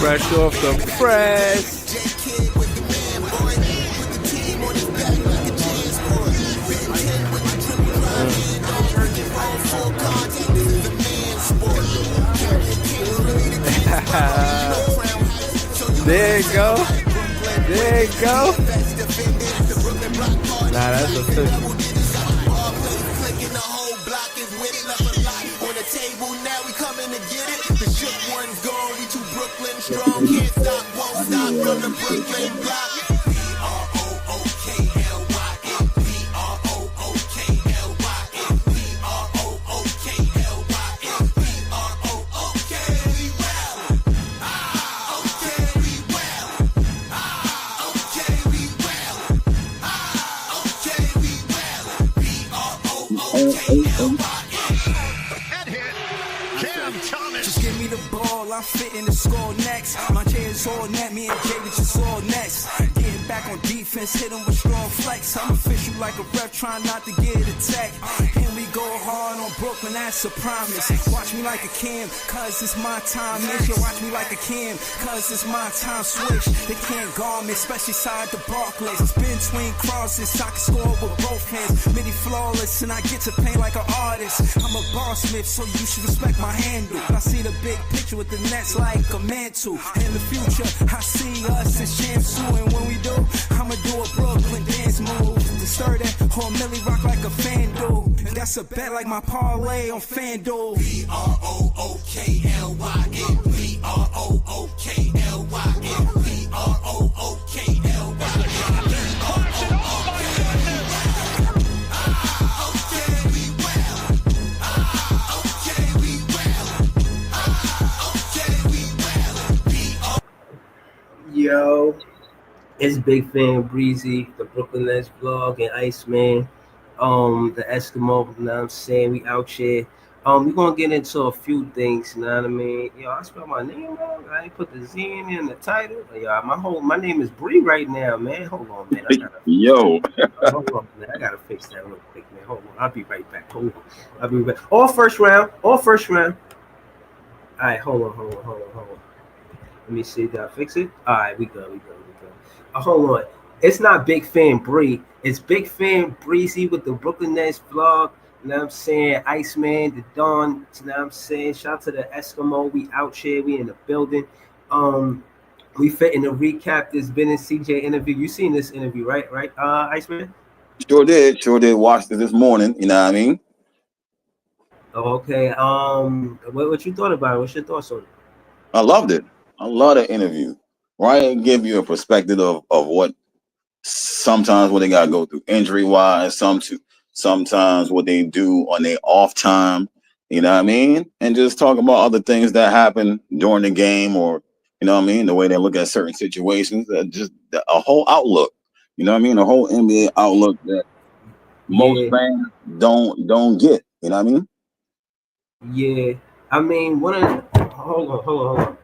Fresh off the press. There you go. There you go. Nah, that's official. Strong, can't stop, won't stop from the Brooklyn block. B-R-O-O-K-L-Y-N, B-R-O-O-K-L-Y-N, B-R-O-O-K-L-Y-N, B-R-O-O-K, we well. Okay, we well. Okay, we well. Okay, we well. B-R-O-O-K-L-Y-N. Just give me the ball, I'm fitting to score next. My chair's all net, me and David just all next. Getting back on defense, hit him with strong flex. I'm official like a ref, trying not to get attacked. And we go hard on Brooklyn, that's a promise. Watch me like a Cam, cause it's my time. Nigga, watch me like a Cam, cause it's my time. Switch, they can't guard me, especially side the Barclays. It's been between crosses, I can score with both hands. Midi flawless, and I get to paint like an artist. I'm a boss smith, so you should respect my handle. I see the big picture with the nets like a mantle. In the future, I see us as champs too. And when we do, I'ma do a Brooklyn dance move. To stir that whole Millie rock like a fan do. And that's a bet like my parlay on FanDuel. B-R-O-O-K-L-Y-N, B-R-O-O-K-L-Y-N, B-R-O-O-K-L-Y-N. Yo, it's Big Fan Breezy, the Brooklyn Nets vlog, and Iceman, the Eskimo, you know what I'm saying? We out here. We're gonna get into a few things, you know what I mean? Yo, I spelled my name wrong. I ain't put the Z in the title. Yo, my name is Bree right now, man. Hold on, man. Yo. Hold on, man. I gotta fix that real quick, man. Hold on. I'll be right back. Hold on. I'll be right back. All first round. All right, hold on. Let me see. Did I fix it? All right, we go. Hold on. It's not Big Fan Bree. It's Big Fan Breezy with the Brooklyn Nets vlog. You know what I'm saying? Iceman, the Dawn. You know what I'm saying? Shout out to the Eskimo. We out here. We in the building. We fitting to recap this Ben and CJ interview. You seen this interview, right? Iceman? Sure did. Watched it this morning. You know what I mean? Oh, okay. What you thought about it? What's your thoughts on it? I loved it. I love the interview. Right? It give you a perspective of what sometimes what they gotta go through injury wise, sometimes what they do on their off time, you know what I mean? And just talk about other things that happen during the game, or you know what I mean, the way they look at certain situations, just a whole outlook, you know what I mean? A whole NBA outlook that most fans don't get, you know what I mean? Yeah. I mean, hold on.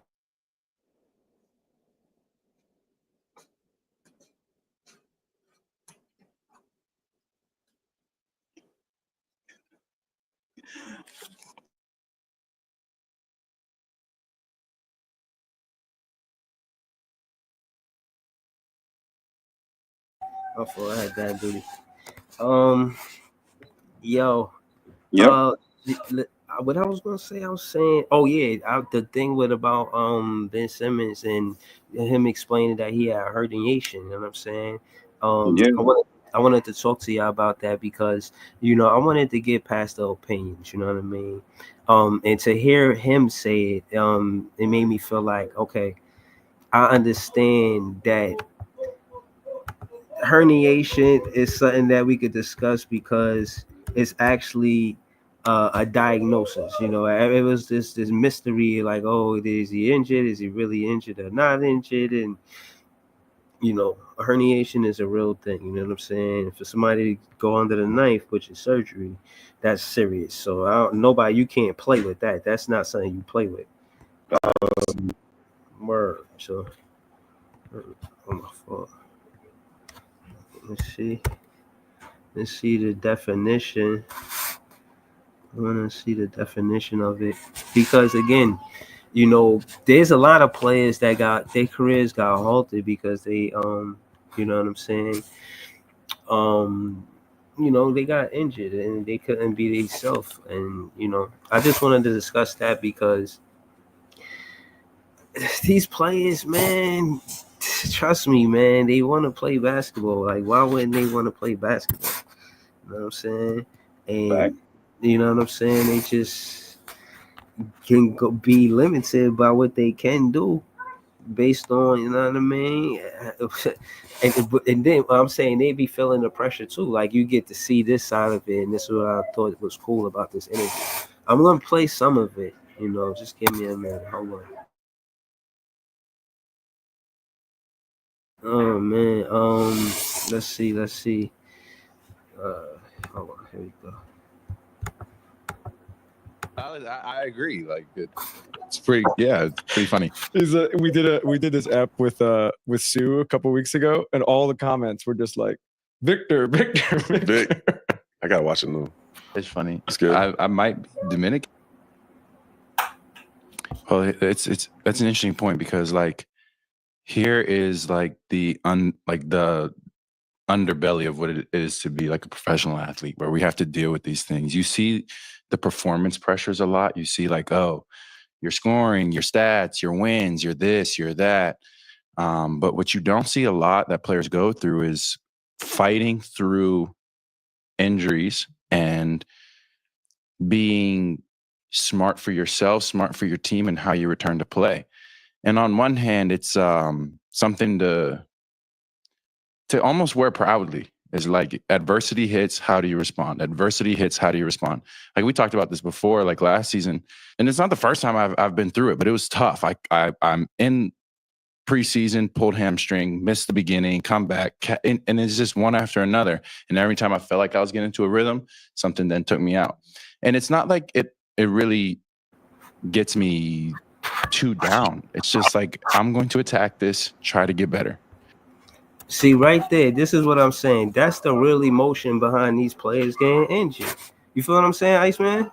Before I had that duty. Yo. Yep. What I was gonna say, the thing with about Ben Simmons and him explaining that he had herniation. You know what I'm saying? I wanted to talk to y'all about that because I wanted to get past the opinions. You know what I mean? And to hear him say it, it made me feel like, okay, I understand that herniation is something that we could discuss because it's actually a diagnosis. It was this mystery, like, oh, is he injured? Is he really injured or not injured? And a herniation is a real thing. You know what I'm saying? For somebody to go under the knife, which is surgery, that's serious. So you can't play with that. That's not something you play with. Word. So, on my fault. Let's see. Let's see the definition. I want to see the definition of it because again, there's a lot of players that got their careers got halted because they you know what I'm saying, um they got injured and they couldn't be themselves. And I just wanted to discuss that because these players, man, trust me, man, they want to play basketball. Like, why wouldn't they want to play basketball? You know what I'm saying? And you know what I'm saying, they just be limited by what they can do based on, you know what I mean? And then I'm saying they be feeling the pressure too. Like, you get to see this side of it, and this is what I thought was cool about this interview. I'm gonna play some of it, just give me a minute. Hold on. Oh man, let's see. Hold on, here we go. I agree. Like it's pretty funny. We did this app with Sue a couple weeks ago, and all the comments were just like, Victor. I gotta watch it now. It's funny. It's good. I might be Dominican. Well, that's an interesting point because like here is like the underbelly of what it is to be like a professional athlete, where we have to deal with these things. You see the performance pressures a lot. You see like, oh, you're scoring, your stats, your wins, you're this, you're that. But what you don't see a lot that players go through is fighting through injuries and being smart for yourself, smart for your team, and how you return to play. And on one hand, it's something to almost wear proudly. Is like, adversity hits, how do you respond? Adversity hits, how do you respond? Like, we talked about this before, like last season, and it's not the first time I've been through it, but it was tough. I'm in preseason, pulled hamstring, missed the beginning, come back, and it's just one after another. And every time I felt like I was getting into a rhythm, something then took me out. And it's not like it really gets me too down. It's just like, I'm going to attack this, try to get better. See, right there, this is what I'm saying. That's the real emotion behind these players getting injured. You feel what I'm saying, Iceman?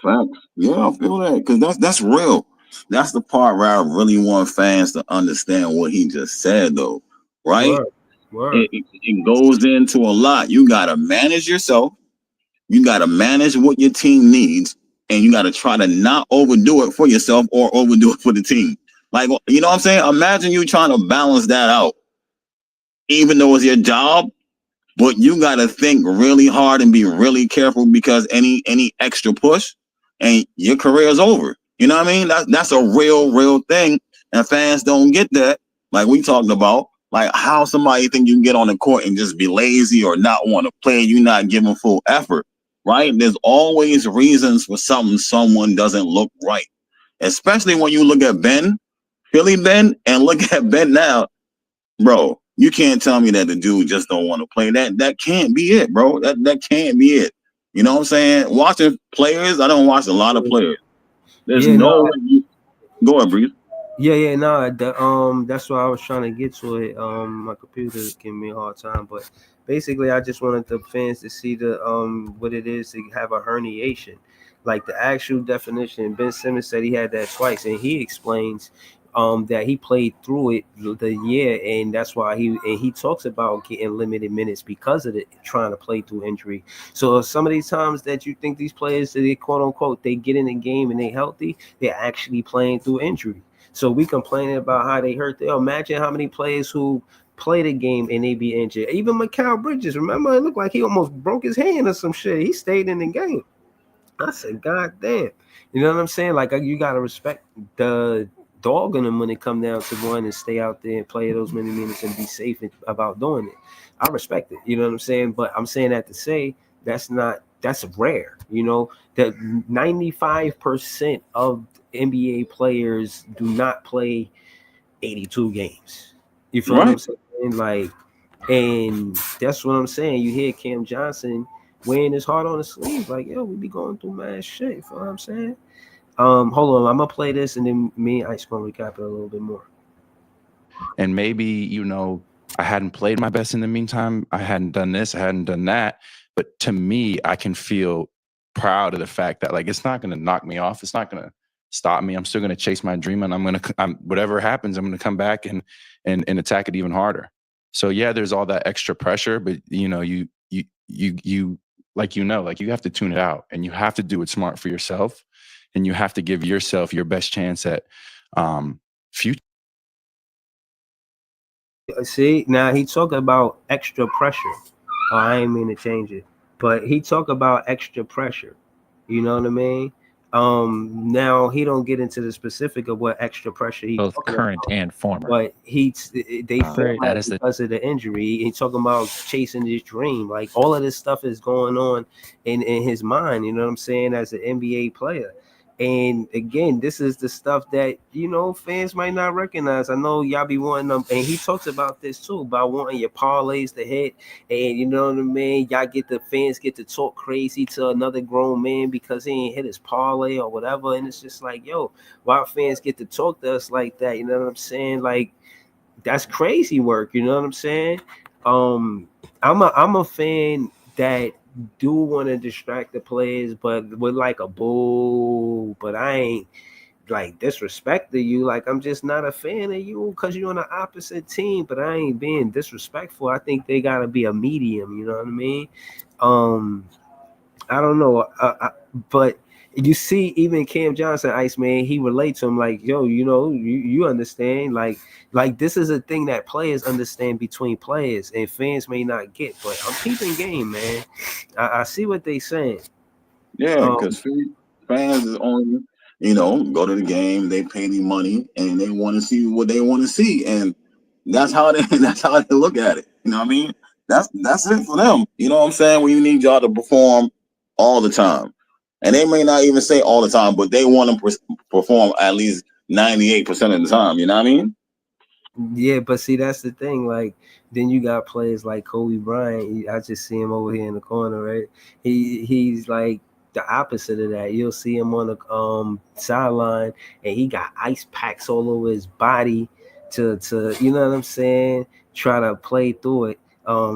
Facts. Yeah, I feel that because that's real. That's the part where I really want fans to understand what he just said, though. Right? Word. It goes into a lot. You gotta manage yourself. You gotta manage what your team needs, and you gotta try to not overdo it for yourself or overdo it for the team. Like, you know what I'm saying? Imagine you trying to balance that out, even though it's your job. But you got to think really hard and be really careful because any extra push and your career is over. You know what I mean? That's a real thing. And fans don't get that. Like we talked about, like how somebody think you can get on the court and just be lazy or not want to play, you not giving full effort, right? There's always reasons for someone doesn't look right. Especially when you look at Philly Ben, and look at Ben now, bro. You can't tell me that the dude just don't want to play. That can't be it, bro. That can't be it. You know what I'm saying? Watching players, I don't watch a lot of players. There's no way go ahead, Breeze. That's why I was trying to get to it. My computer giving me a hard time, but basically, I just wanted the fans to see the what it is to have a herniation, like the actual definition. Ben Simmons said he had that twice, and he explains that he played through it the year, and that's why he talks about getting limited minutes because of it, trying to play through injury. So some of these times that you think these players, they quote unquote, they get in the game and they healthy, they're actually playing through injury. So we complaining about how they hurt. Imagine how many players who play the game and they be injured. Even Mikal Bridges, remember, it looked like he almost broke his hand or some shit. He stayed in the game. I said, God damn. You know what I'm saying? Like, you got to respect the dog in them when it come down to going and stay out there and play those many minutes and be safe about doing it. I respect it. You know what I'm saying? But I'm saying that to say that's rare. You know, that 95% of NBA players do not play 82 games. You feel what I'm saying? And like, and that's what I'm saying. You hear Cam Johnson wearing his heart on his sleeve, like, yo, we be going through mad shit. You know what I'm saying? Hold on, I'm gonna play this, and then me and Ice gonna recap it a little bit more. And maybe, you know, I hadn't played my best in the meantime. I hadn't done this, I hadn't done that. But to me, I can feel proud of the fact that, like, it's not going to knock me off. It's not going to stop me. I'm still going to chase my dream, and whatever happens, I'm going to come back and attack it even harder. So yeah, there's all that extra pressure, but you know, you like, you know, like, you have to tune it out, and you have to do it smart for yourself, and you have to give yourself your best chance at future. See, now he talk about extra pressure. Oh, I ain't mean to change it, but he talk about extra pressure. You know what I mean? Now he don't get into the specific of what extra pressure he's Both talking current about, and former. but they feel Great. like That is because of the injury, he's talking about chasing his dream. Like, all of this stuff is going on in his mind. You know what I'm saying? As an NBA player. And again, this is the stuff that, you know, fans might not recognize. I know y'all be wanting them, and he talks about this too, about wanting your parlays to hit. And you know what I mean? Y'all get the fans get to talk crazy to another grown man because he ain't hit his parlay or whatever. And it's just like, yo, why fans get to talk to us like that? You know what I'm saying? Like, that's crazy work. You know what I'm saying? I'm a fan that do want to distract the players, but with like a bull. But I ain't like disrespecting you. Like, I'm just not a fan of you because you're on the opposite team. But I ain't being disrespectful. I think they gotta be a medium. You know what I mean? I don't know, but you see, even Cam Johnson, Iceman, he relates to him like, yo, you know, you understand, like this is a thing that players understand between players, and fans may not get. But I'm keeping game, man. I see what they saying. Yeah, because fans is only, you know, go to the game, they pay the money, and they want to see what they want to see, and that's how they that's how they look at it. You know what I mean? That's it for them. You know what I'm saying? We need y'all to perform all the time, and they may not even say all the time, but they want to perform at least 98% of the time. You know what I mean? Yeah, but see, that's the thing. Like, then you got players like Kobe Bryant. I just see him over here in the corner, right? He's like the opposite of that. You'll see him on the sideline, and he got ice packs all over his body to you know what I'm saying? Try to play through it.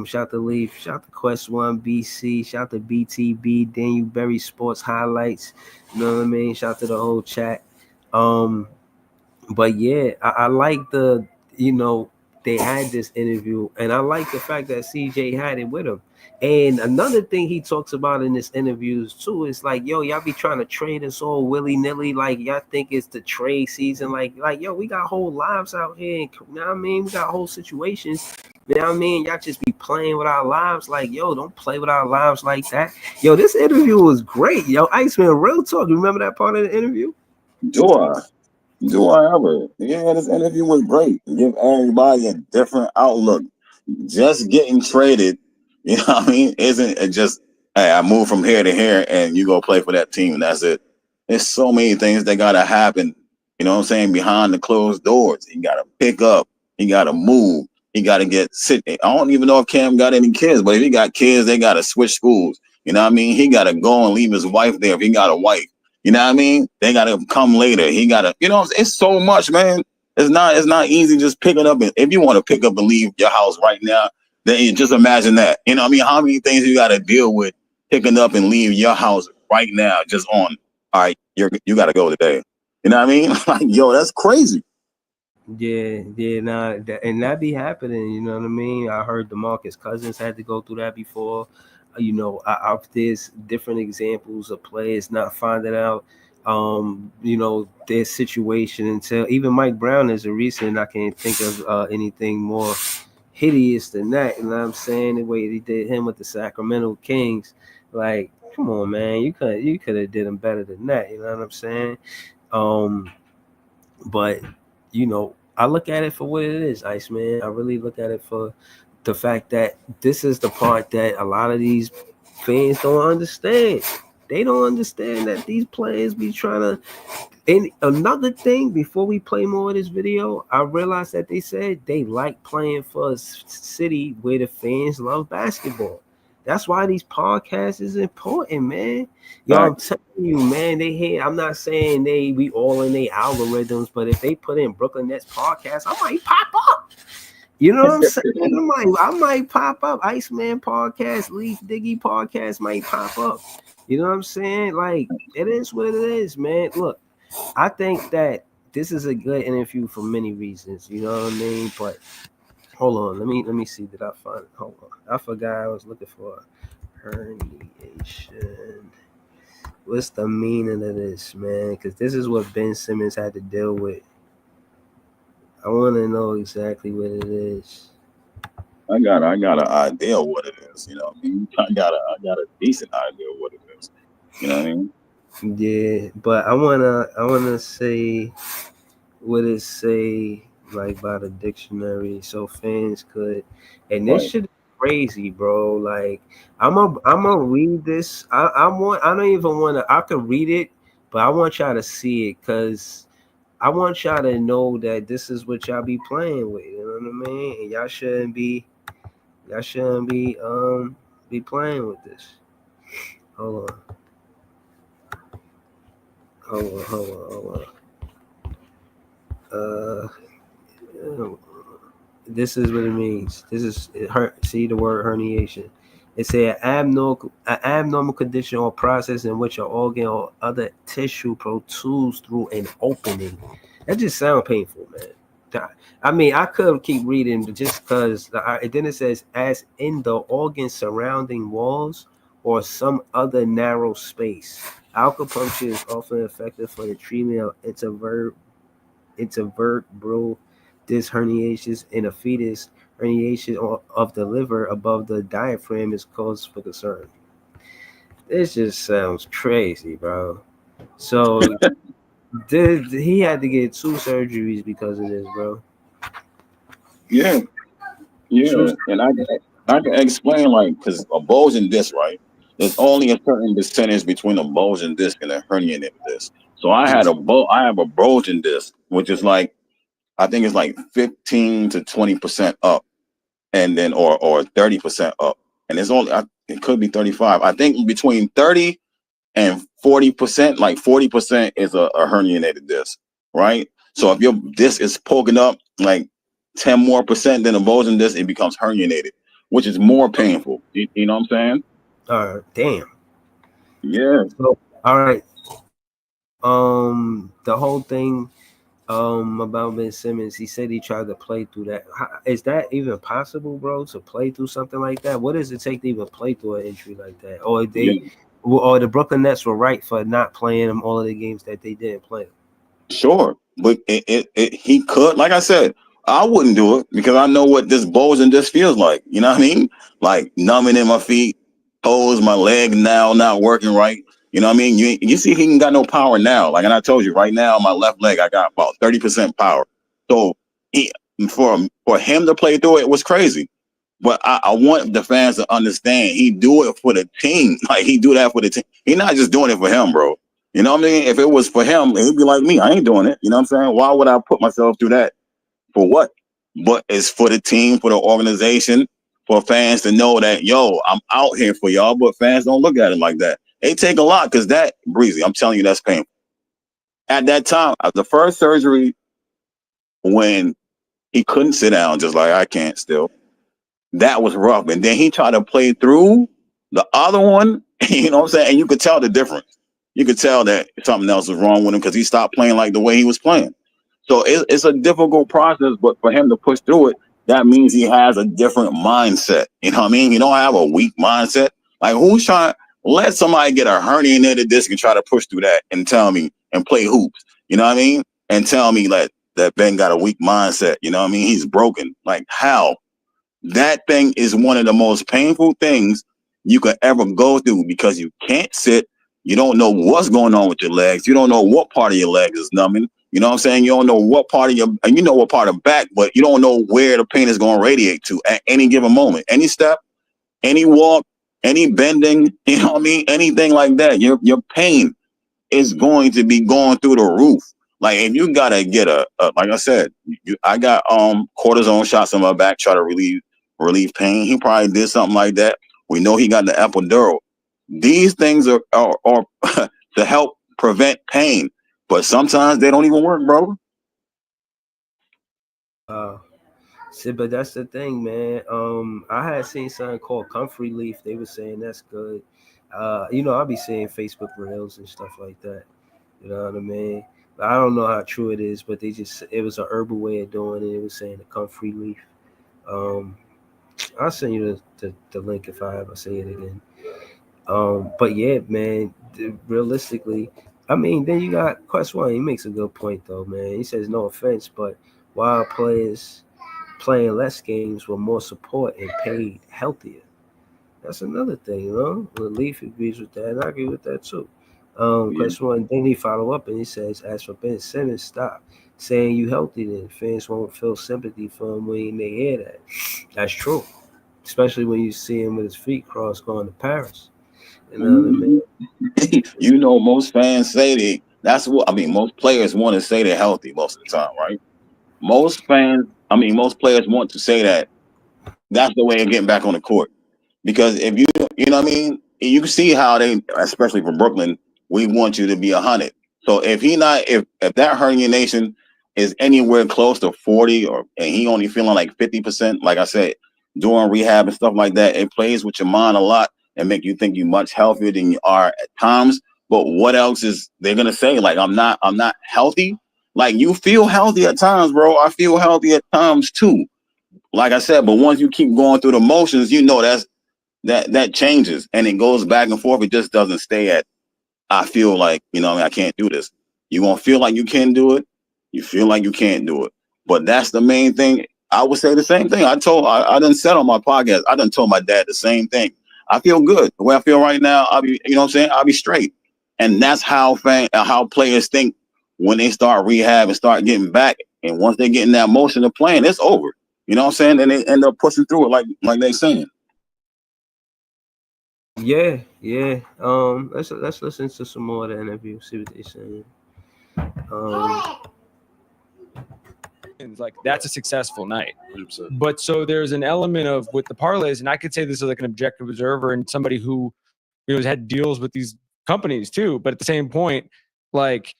Shout to Leaf, shout to Quest One BC, shout to BTB, Daniel Berry Sports Highlights. You know what I mean? Shout to the whole chat. But yeah, I like the, you know, they had this interview, and I like the fact that CJ had it with him. And another thing he talks about in this interviews too is like, yo, y'all be trying to trade us all willy nilly, like y'all think it's the trade season, like yo, we got whole lives out here. And, you know what I mean? We got whole situations. You know what I mean? Y'all just be playing with our lives, like, yo, don't play with our lives like that. Yo, this interview was great. Yo, Iceman, real talk. You remember that part of the interview? Do I? Do I ever? Yeah, this interview was great. Give everybody a different outlook. Just getting traded, you know what I mean, isn't it just, hey, I move from here to here and you go play for that team and that's it. There's so many things that gotta happen, you know what I'm saying, behind the closed doors. You gotta pick up, you gotta move, you gotta get sit. I don't even know if Cam got any kids, but if he got kids, they gotta switch schools. You know what I mean? He gotta go and leave his wife there if he got a wife. You know what I mean? They gotta come later. He gotta, you know, it's so much, man. It's not easy just picking up. And if you want to pick up and leave your house right now, then you just imagine that. You know what I mean? How many things you got to deal with picking up and leave your house right now just on, all right, you got to go today. You know what I mean? Like, yo, that's crazy. Yeah, nah, and that be happening. You know what I mean? I heard DeMarcus Cousins had to go through that before. You know, there's different examples of players not finding out, you know, their situation until even Mike Brown is a recent. I can't think of anything more hideous than that. You know what I'm saying? The way they did him with the Sacramento Kings, like, come on, man, you could have did him better than that. You know what I'm saying? Um, but you know, I look at it for what it is, Iceman. I really look at it for the fact that this is the part that a lot of these fans don't understand. They don't understand that these players be trying to And another thing, before we play more of this video, I realized that they said they like playing for a city where the fans love basketball. That's why these podcasts is important, man. Yo, I'm Facts. telling you, man. They hate. I'm not saying we all in their algorithms, but if they put in Brooklyn Nets podcast, I might pop up. You know what I'm saying? I might pop up. Iceman podcast, Leaf Diggy podcast might pop up. You know what I'm saying? Like, it is what it is, man. Look, I think that this is a good interview for many reasons. You know what I mean? But hold on, let me see. Did I find it? Hold on. I forgot I was looking for herniation. What's the meaning of this, man? Because this is what Ben Simmons had to deal with. I want to know exactly what it is. I got an idea of what it is. You know what I mean? I got a decent idea of what it is. You know what I mean? Yeah, but I wanna say what it say like by the dictionary so fans could, and this Right. shit is crazy, bro. Like I'm a read this. I don't even wanna. I could read it, but I want y'all to see it because I want y'all to know that this is what y'all be playing with. You know what I mean? And y'all shouldn't be playing with this. Hold on. Hold on. This is what it means. This is it hurt. See the word herniation. It's an abnormal condition or process in which an organ or other tissue protrudes through an opening. That just sounds painful, man. I mean, I could keep reading, but just because then it says, as in the organ surrounding walls or some other narrow space. Acupuncture is often effective for the treatment of intervertebral disc herniations in a fetus. Herniation of the liver above the diaphragm is cause for concern. This just sounds crazy, bro. So he had to get 2 surgeries because of this, bro. Yeah, Two. yeah. And I can explain like because a bulging disc, right? There's only a certain percentage between a bulging disc and a herniated disc. So I have a bulging disc, which is like I think it's like 15 to 20% up, and then or 30% up, and it's only it could be 35. I think between 30 and 40%, like 40% is a herniated disc, right? So if your disc is poking up like 10 more percent than a bulging disc, it becomes herniated, which is more painful. You know what I'm saying? Damn. Yeah. So, all right. The whole thing about Ben Simmons, he said he tried to play through that. Is that even possible, bro? To play through something like that? What does it take to even play through an injury like that? Yeah. Or the Brooklyn Nets were right for not playing him all of the games that they didn't play. Sure, but he could. Like I said, I wouldn't do it because I know what this bulging disc feels like. You know what I mean? Like numbing in my feet, toes, my leg now not working right. You know what I mean? You see, he ain't got no power now. Like, and I told you, right now, my left leg, I got about 30% power. So he for him to play through it was crazy. But I want the fans to understand he do it for the team. Like he do that for the team. He's not just doing it for him, bro. You know what I mean? If it was for him, he'd be like me. I ain't doing it. You know what I'm saying? Why would I put myself through that? For what? But it's for the team, for the organization, for fans to know that, yo, I'm out here for y'all. But fans don't look at it like that. They take a lot because that, Breezy, I'm telling you, that's painful. At that time, the first surgery, when he couldn't sit down, just like I can't still, that was rough. And then he tried to play through the other one, you know what I'm saying? And you could tell the difference. You could tell that something else was wrong with him because he stopped playing like the way he was playing. So it's a difficult process, but for him to push through it, that means he has a different mindset. You know what I mean? You don't have a weak mindset. Like who's trying to let somebody get a herniated disc and try to push through that and tell me and play hoops? You know what I mean? And tell me that Ben got a weak mindset. You know what I mean? He's broken. Like how? That thing is one of the most painful things you could ever go through because you can't sit. You don't know what's going on with your legs. You don't know what part of your legs is numbing. You know what I'm saying? You don't know what part of and you know what part of back, but you don't know where the pain is going to radiate to at any given moment. Any step, any walk, any bending, you know what I mean? Anything like that. Your pain is going to be going through the roof. Like if you gotta get a like I said, I got cortisone shots in my back, try to relieve pain. He probably did something like that. We know he got the epidural. These things are to help prevent pain, but sometimes they don't even work, bro. See, but that's the thing, man. I had seen something called comfrey leaf. They were saying that's good. I'll be seeing Facebook reels and stuff like that. You know what I mean? I don't know how true it is, but it was a herbal way of doing it. It was saying the comfrey leaf. Um, I'll send you the link if I ever say it again. But yeah, man, realistically, I mean, then you got Quest One. He makes a good point though, man. He says no offense, but while players playing less games with more support and paid healthier. That's another thing, you know. Leaf agrees with that, and I agree with that too. Question one, then he follow up and he says, as for Ben Simmons, stop saying you healthy then. Fans won't feel sympathy for him when they hear that. That's true. Especially when you see him with his feet crossed going to Paris. You know what I mean? You know, most fans say that's what I mean. Most players want to say they're healthy most of the time, right? Most players want to say that that's the way of getting back on the court. Because if you know what I mean, you can see how they, especially from Brooklyn, we want you to be 100. So if that herniation is anywhere close to 40 and he only feeling like 50%, like I said, doing rehab and stuff like that, it plays with your mind a lot and make you think you're much healthier than you are at times. But what else is they're gonna say? Like I'm not healthy. Like you feel healthy at times, bro. I feel healthy at times too. Like I said, but once you keep going through the motions, you know that changes and it goes back and forth. It just doesn't stay at I feel like, I can't do this. You gonna feel like you can do it. You feel like you can't do it. But that's the main thing. I would say the same thing. I done said on my podcast, I done told my dad the same thing. I feel good. The way I feel right now, I'll be, you know what I'm saying? I'll be straight. And that's how players think when they start rehab and start getting back. And once they get in that motion of playing, it's over. You know what I'm saying? And they end up pushing through it like they saying. Yeah, yeah. Let's listen to some more of the interview, see what they're saying. Like that's a successful night. 100%. But so there's an element of with the parlays, and I could say this as like an objective observer and somebody who has had deals with these companies too. But at the same point, like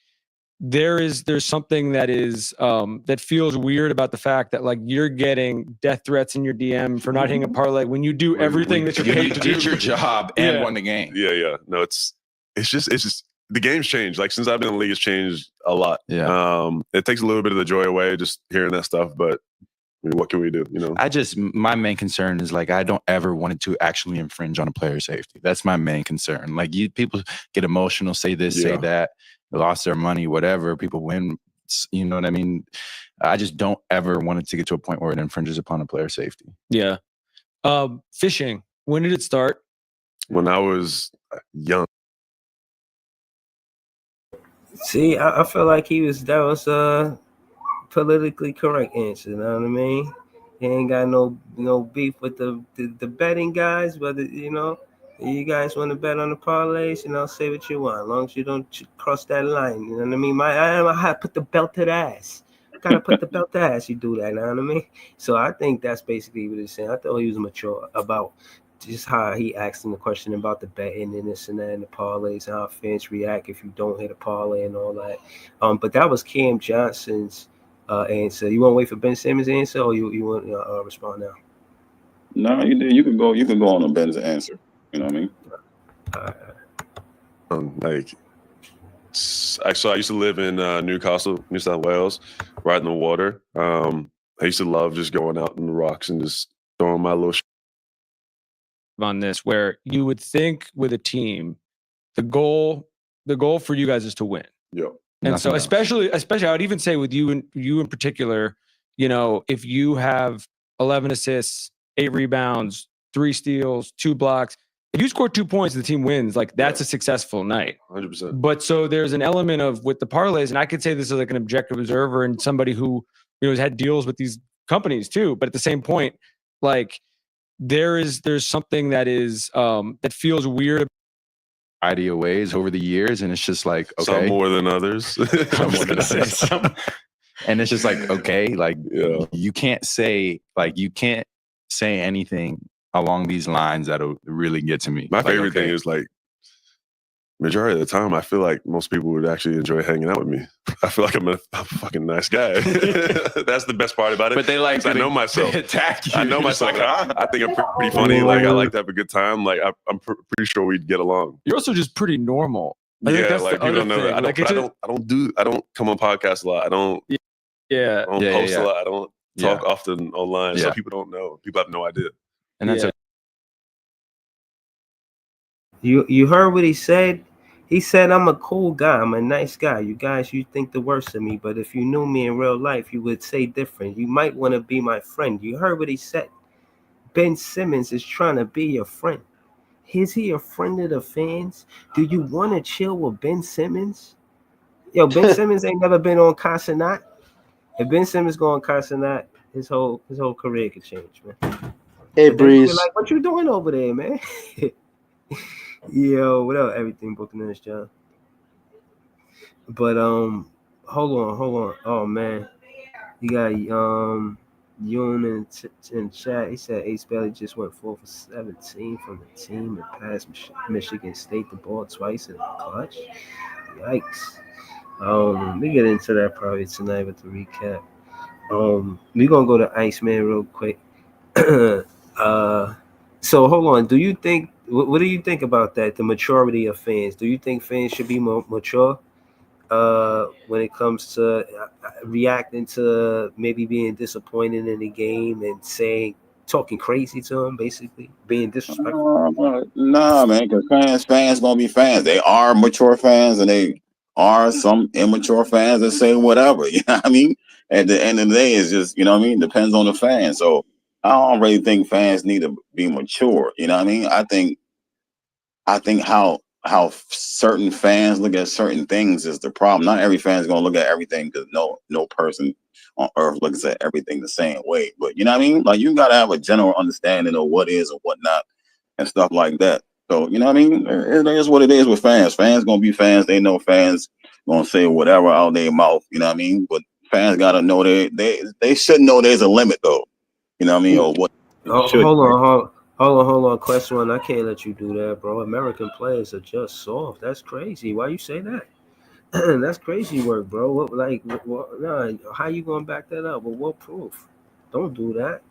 there's something that is that feels weird about the fact that like you're getting death threats in your DM for not hitting a parlay when you do everything that you're paid to do. Did your job and won the game. Yeah. No, it's just the game's changed. Like since I've been in the league, it's changed a lot. Yeah. It takes a little bit of the joy away just hearing that stuff, but I mean, what can we do? My main concern is like I don't ever want it to actually infringe on a player's safety. That's my main concern. Like people get emotional, say this, say that, lost their money, whatever. People win, you know what I mean? I just don't ever want it to get to a point where it infringes upon a player's safety. Yeah. Fishing. When did it start? When I was young. See, I feel like that was a politically correct answer, you know what I mean? He ain't got no beef with the betting guys, whether you guys want to bet on the parlays, say what you want, as long as you don't cross that line, you know what I mean? I have to put the belt to the ass. Gotta put the belt to the ass, you do that, you know what I mean? So I think that's basically what he's saying. I thought he was mature about just how he asked him the question about the betting and this and that and the parlays and how fans react if you don't hit a parlay and all that. But that was Cam Johnson's answer. You want to wait for Ben Simmons' answer, or you want to respond now? No, you did. You could go on Ben's answer. You know what I mean? So I used to live in Newcastle, New South Wales, right in the water. I used to love just going out in the rocks and just throwing my little on this, where you would think with a team, the goal for you guys is to win. Yeah. And so especially I would even say with you in particular, if you have 11 assists, 8 rebounds, 3 steals, 2 blocks, if you score 2 points and the team wins, like that's a successful night. 100%. But so there's an element of with the parlays, and I could say this as like an objective observer and somebody who has had deals with these companies too. But at the same point, like there's something that is that feels weird variety of ways over the years, and it's just like, okay, some more than others. I'm just gonna say some. And it's just like, okay, like you can't say anything along these lines that'll really get to me. My like, favorite thing is like majority of the time, I feel like most people would actually enjoy hanging out with me. I feel like I'm a fucking nice guy. That's the best part about it. But they like, I know myself. They attack you. I know myself. I think I'm pretty funny. Like I like to have a good time. Like I'm pretty sure we'd get along. You're also just pretty normal. I think that's like the people other don't know that. thing. I don't come on podcasts a lot. I don't post a lot. I don't talk often online. So people don't know. People have no idea. And that's You heard what he said? He said, I'm a cool guy. I'm a nice guy. You guys, you think the worst of me, but if you knew me in real life, you would say different. You might want to be my friend. You heard what he said? Ben Simmons is trying to be your friend. Is he a friend of the fans? Do you want to chill with Ben Simmons? Yo, Ben Simmons ain't never been on Casanat. If Ben Simmons go on Casanat, his whole career could change, man. Hey, Breeze. Like, what you doing over there, man? Yo, what up? Everything booking in this job. But hold on. Oh man, you got Yoon in chat. He said Ace Bailey just went 4 for 17 from the team and passed Michigan State the ball twice in the clutch. Yikes. We get into that probably tonight with the recap. We gonna go to Iceman real quick. So hold on. Do you think? What do you think about that? The maturity of fans. Do you think fans should be more mature when it comes to reacting to maybe being disappointed in the game and talking crazy to them, basically being disrespectful? Nah, man, because fans gonna be fans. They are mature fans, and they are some immature fans that say whatever. You know what I mean? At the end of the day, it's just, you know what I mean? Depends on the fan. So I don't really think fans need to be mature. You know what I mean? I think how certain fans look at certain things is the problem. Not every fan is gonna look at everything, because no person on earth looks at everything the same way. But you know what I mean? Like, you gotta have a general understanding of what is and what not and stuff like that. So, you know what I mean? It is what it is with fans. Fans gonna be fans. They know fans gonna say whatever out their mouth. You know what I mean? But fans gotta know they should know there's a limit, though. You know what I mean? Or what? Hold on. Question one. I can't let you do that, bro. American players are just soft. That's crazy. Why you say that? That's crazy work, bro. How you gonna back that up? With what proof? Don't do that.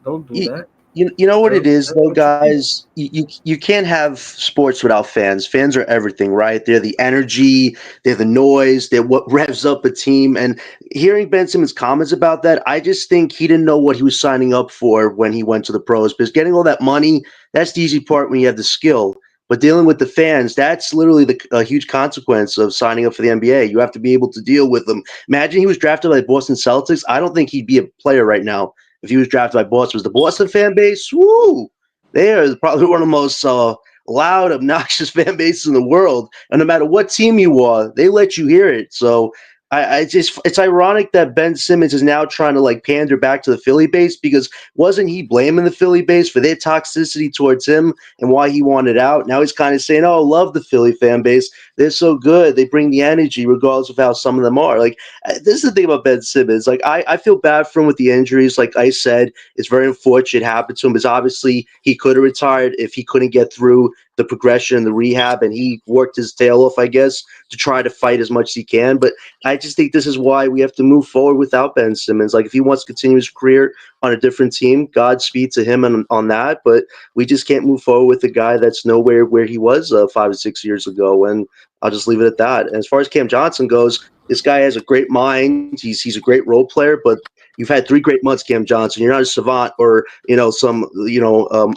Don't do that. You know what it is, though, guys? You can't have sports without fans. Fans are everything, right? They're the energy, they're the noise, they're what revs up a team. And hearing Ben Simmons' comments about that, I just think he didn't know what he was signing up for when he went to the pros. Because getting all that money, that's the easy part when you have the skill. But dealing with the fans, that's literally a huge consequence of signing up for the NBA. You have to be able to deal with them. Imagine he was drafted by Boston Celtics. I don't think he'd be a player right now if he was drafted by Boston. Was the Boston fan base? Woo! They are probably one of the most loud, obnoxious fan bases in the world. And no matter what team you are, they let you hear it. So it's ironic that Ben Simmons is now trying to like pander back to the Philly base, because wasn't he blaming the Philly base for their toxicity towards him and why he wanted out? Now he's kind of saying, "Oh, I love the Philly fan base. They're so good. They bring the energy, regardless of how some of them are." Like, this is the thing about Ben Simmons. Like, I feel bad for him with the injuries. Like I said, it's very unfortunate it happened to him, because obviously he could have retired if he couldn't get through the progression and the rehab, and he worked his tail off, I guess, to try to fight as much as he can. But I just think this is why we have to move forward without Ben Simmons. Like, if he wants to continue his career on a different team, Godspeed to him on that. But we just can't move forward with a guy that's nowhere where he was 5 or 6 years ago. And I'll just leave it at that. And as far as Cam Johnson goes, this guy has a great mind. He's a great role player, but you've had 3 great months, Cam Johnson. You're not a savant or some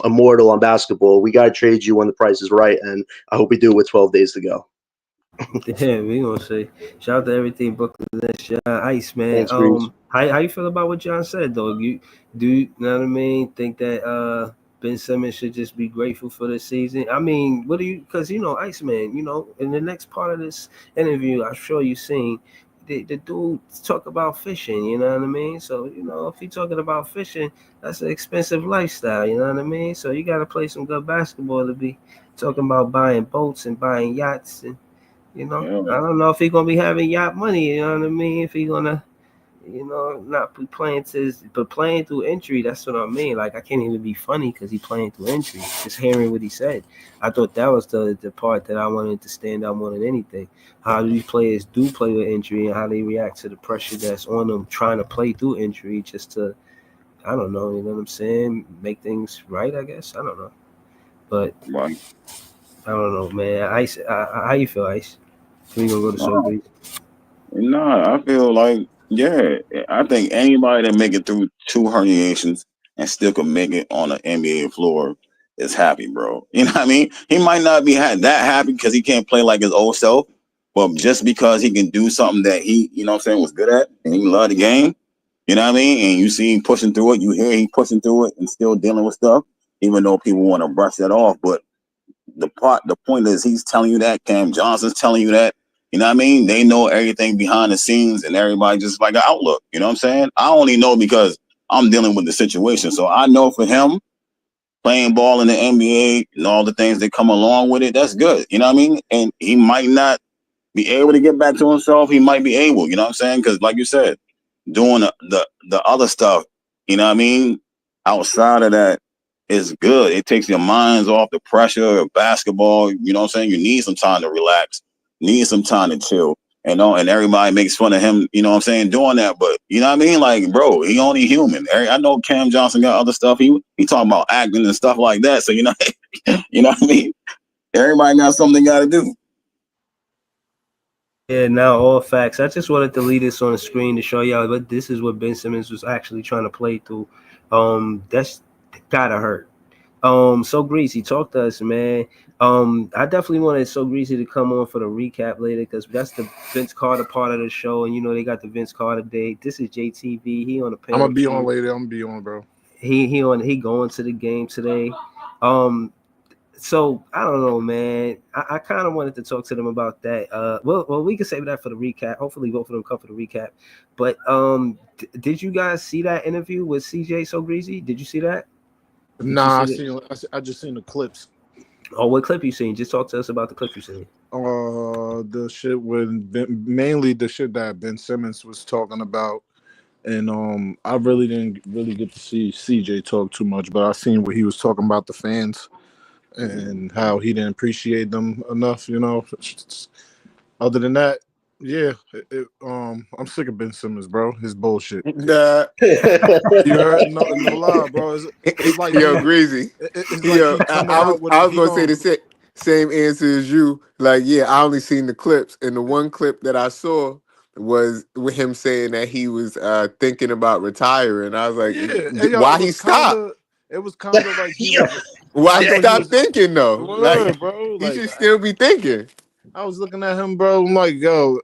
immortal on basketball. We got to trade you when the price is right, and I hope we do it with 12 days to go. Yeah, we gonna say shout out to everything booked in this Iceman. Thanks, How you feel about what John said though? You know what I mean? Think that Ben Simmons should just be grateful for the season? I mean, what do you? Because Iceman, in the next part of this interview, I'm sure you've seen the dude talk about fishing, you know what I mean? So, if he talking about fishing, that's an expensive lifestyle, you know what I mean? So you gotta play some good basketball to be talking about buying boats and buying yachts and I don't know if he gonna be having yacht money, you know what I mean? If he gonna not be playing but playing through injury. That's what I mean. Like, I can't even be funny because he playing through injury. Just hearing what he said, I thought that was the part that I wanted to stand out more than anything. How these players do play with injury and how they react to the pressure that's on them trying to play through injury just to, I don't know, you know what I'm saying, make things right, I guess. I don't know, but Right. I don't know, man. Ice, how you feel, Ice? We gonna go to So Breeze? No, I feel like, yeah, I think anybody that make it through 2 herniations and still can make it on an NBA floor is happy, bro. You know what I mean? He might not be that happy because he can't play like his old self, but just because he can do something that he, was good at and he loved the game, you know what I mean? And you see him pushing through it, you hear him pushing through it and still dealing with stuff, even though people want to brush that off. But the point is he's telling you that, Cam Johnson's telling you that. You know what I mean? They know everything behind the scenes and everybody just like an outlook. You know what I'm saying? I only know because I'm dealing with the situation. So I know for him, playing ball in the NBA and all the things that come along with it, that's good. You know what I mean? And he might not be able to get back to himself. He might be able, you know what I'm saying? Because like you said, doing the other stuff, you know what I mean? Outside of that is good. It takes your minds off the pressure of basketball. You know what I'm saying? You need some time to relax, need some time to chill. And everybody makes fun of him, you know what I'm saying, doing that. But you know what I mean? Like, bro, he only human. I know Cam Johnson got other stuff. He talking about acting and stuff like that. So you know, you know what I mean? Everybody got something they gotta do. Yeah, now all facts. I just wanted to leave this on the screen to show y'all but this is what Ben Simmons was actually trying to play through. That's gotta hurt. So Greasy, talk to us, man. I definitely wanted So Greasy to come on for the recap later because that's the Vince Carter part of the show, and they got the Vince Carter day. This is JTV. He on the panel. I'm gonna be on later. I'm gonna be on, bro. He going to the game today. So I don't know, man. I kind of wanted to talk to them about that. Well, we can save that for the recap. Hopefully, both of them come for the recap. But did you guys see that interview with CJ So Greasy? Did you see that? Nah, I just seen the clips. Oh, what clip you seen? Just talk to us about the clip you seen. The shit mainly the shit that Ben Simmons was talking about, and I really didn't get to see CJ talk too much, but I seen what he was talking about the fans and how he didn't appreciate them enough. Other than that, yeah, I'm sick of Ben Simmons, bro. His bullshit. Nah. You heard? No lie, bro. It's like Yo, Greasy. it's Yo, like he coming I out with. was gonna say the same answer as you. Like, yeah, I only seen the clips, and the one clip that I saw was with him saying that he was thinking about retiring. I was like, Yeah, why he stopped? It was kind of like he was. Why he stopped thinking though? Like, bro. He Like, should still be thinking. I was looking at him, bro. I'm like, yo,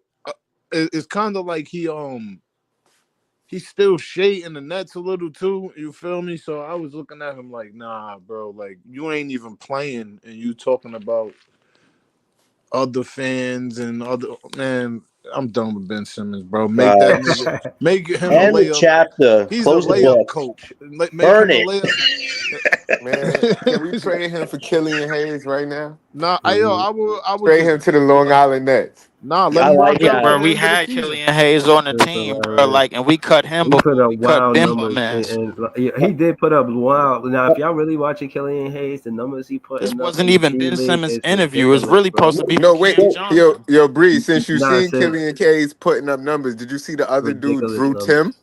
it's kind of like he's still shading the Nets a little too. You feel me? So I was looking at him like, nah, bro. Like, you ain't even playing, and you talking about other fans and other man. I'm done with Ben Simmons, bro. Make that nigga, make him a And the layup. chapter. He's Close a the layup book. coach. Make Burn him a it. layup. Man, can we trade him for Killian Hayes right now? Nah, I would Trade him to the Long Island Nets. Nah, let I him like rock out that. to Bro, the we end of the had season. Killian Hayes on the That's team, bro. hilarious. Like, and we cut him He put before up we cut wild Ben bum numbers, ass. he did put up wild. Now, if y'all really watching Killian Hayes, the numbers he putting This up wasn't in the even G Ben League Simmons' is interview. It's ridiculous, really bro. supposed to be No, with wait, Cam Johnson. yo, Bree, since you Nah, seen Sim, Killian Hayes putting up numbers, did you see the other dude, ridiculous Drew numbers. Tim?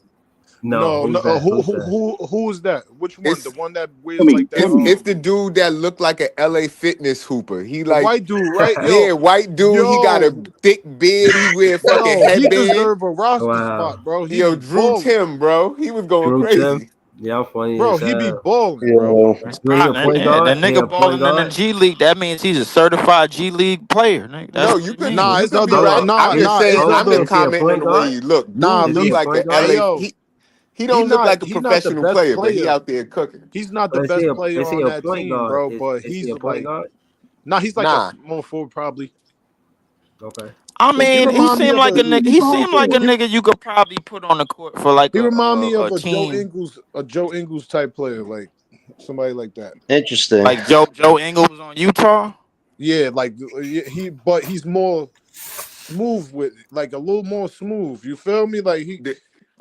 No, No, who's that? who is that? Which one? The It's one that wears like that? it's the dude that looked like an LA Fitness hooper. He The like, white dude, right? yeah, white dude. He got a thick beard. He wear fucking He headband. deserve a roster Wow. spot, bro. He Yo, be Drew balling, Tim, bro. He was going Drew Tim. crazy. Y'all funny bro. as He be hell. balling, bro. Yeah. That's He a not point the guard? He a nigga point balling in the guard? G League. That means he's a certified G League player. Nigga. That's No, what you it could means. It's be other. right. I'm just saying. It's I'm just other. Is he a commenting on point the way guard? you look. Nah, Dude Is he look a Leaf. like point a guard? Hey, LA. yo, He don't look like a he not the professional best player, but he player. out there cooking. He's not the Is best player he on a that point team, guard? bro. But Is he he's a point like, guard? nah, he's like a Nah, small forward, probably. Okay. I mean, he remind me seemed of like a nigga. He seemed like a he, nigga you could probably put on the court for like he remind me of a team. A Joe Ingles type player, like somebody like that. Interesting. Like Joe Ingles on Utah. Yeah, like but he's more smooth with, like a little more smooth. You feel me? Like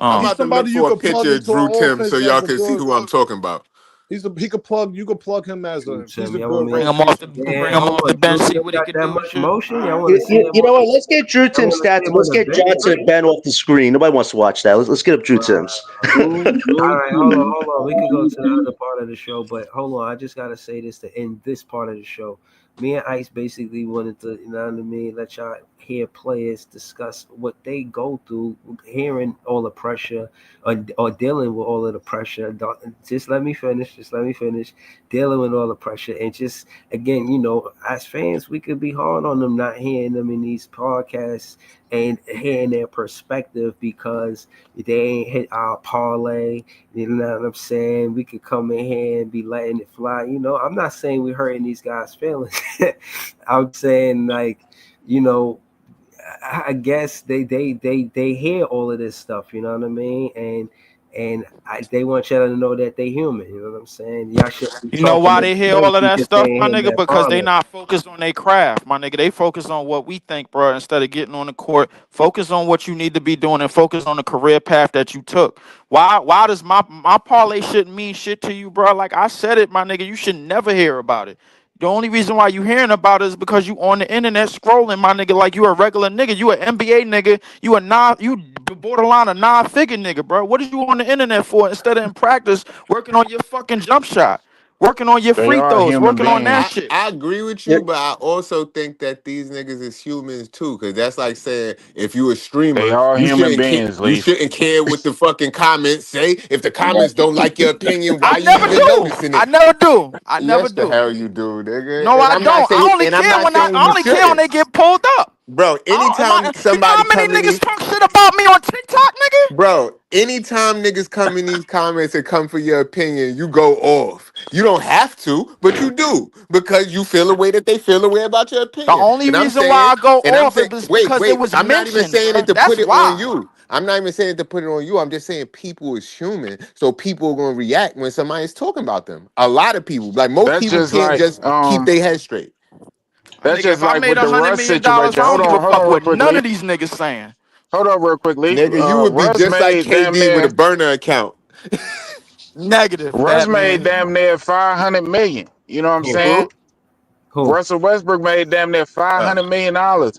I'm he's about to look somebody you for a could plug picture of into Drew an Tim so offense as y'all a can see good. who I'm talking about. He could plug. You could plug him as Drew a. He's Tim, a y'all want good me Bring to? him off the rotation. Yeah, bring him hold off the on. Drew bench. See Tim what he got could that do and much shit. motion. Y'all want to see him You know on? what? Let's get Drew Y'all Tim's want to see stats. him on Let's the get bench? Johnson Ben off the screen. Nobody wants to watch that. Let's get up Drew Tim's. All right, hold on. We could go to the other part of the show, but hold on. I just gotta say this to end this part of the show. Me and Ice basically wanted to, you know what I mean, let y'all hear players discuss what they go through, hearing all the pressure or dealing with all of the pressure. Just let me finish. Dealing with all the pressure. And just, again, you know, as fans, we could be hard on them not hearing them in these podcasts and hearing their perspective because they ain't hit our parlay. You know what I'm saying? We could come in here and be letting it fly. You know, I'm not saying we're hurting these guys' feelings. I'm saying, like, you know, I guess they hear all of this stuff. You know what I mean? And they want y'all to know that they human. You know what I'm saying? Y'all should be You know talking why to they hear them all of that because stuff, they ain't my hitting nigga? that Because they parlay. not focused on their craft, my nigga. They focus on what we think, bro. Instead of getting on the court, focus on what you need to be doing and focus on the career path that you took. Why does my parlay shouldn't mean shit to you, bro? Like I said it, my nigga. You should never hear about it. The only reason why you hearing about it is because you on the internet scrolling, my nigga, like you a regular nigga. You an NBA nigga. You borderline a non-figure nigga, bro. What is you on the internet for instead of in practice working on your fucking jump shot, working on your They free are throws, human working on that beings. shit? I agree with you, but I also think that these niggas is humans too, because that's like saying if you a They streamer, are you human shouldn't care. beings, You Leaf. shouldn't care what the fucking comments say. If the comments don't like your opinion, I why you never even do. noticing I it? never do. I never Yes, the do. hell you do, No, nigga. I don't. And I'm not saying I you only care when shouldn't, they get pulled up. bro. Anytime You know somebody how many come in niggas these talk shit about me on TikTok, nigga? Bro, anytime niggas come in these comments and come for your opinion, you go off. You don't have to, but you do because you feel the way that they feel the way about your The opinion. only reason why I go off is because it Wait, was I'm not even mentioned, saying bro. it to put That's it on why. you. I'm not even saying it to put it on you. I'm just saying people is human, so people are gonna react when somebody's talking about them. A lot of people, like most That's people, just can't like just keep their head straight. that's Nigga, just if I like made with the $100 Russ million, I situation. don't give a Hold fuck on real what quick, none of Leaf. these niggas saying. Hold on real quick, Leaf. Nigga, you would be Russ just like made damn KD with a near burner account. Negative, Russ fat made man. damn near 500 million. You know what I'm Who? saying? Who? Russell Westbrook made damn near $500 million.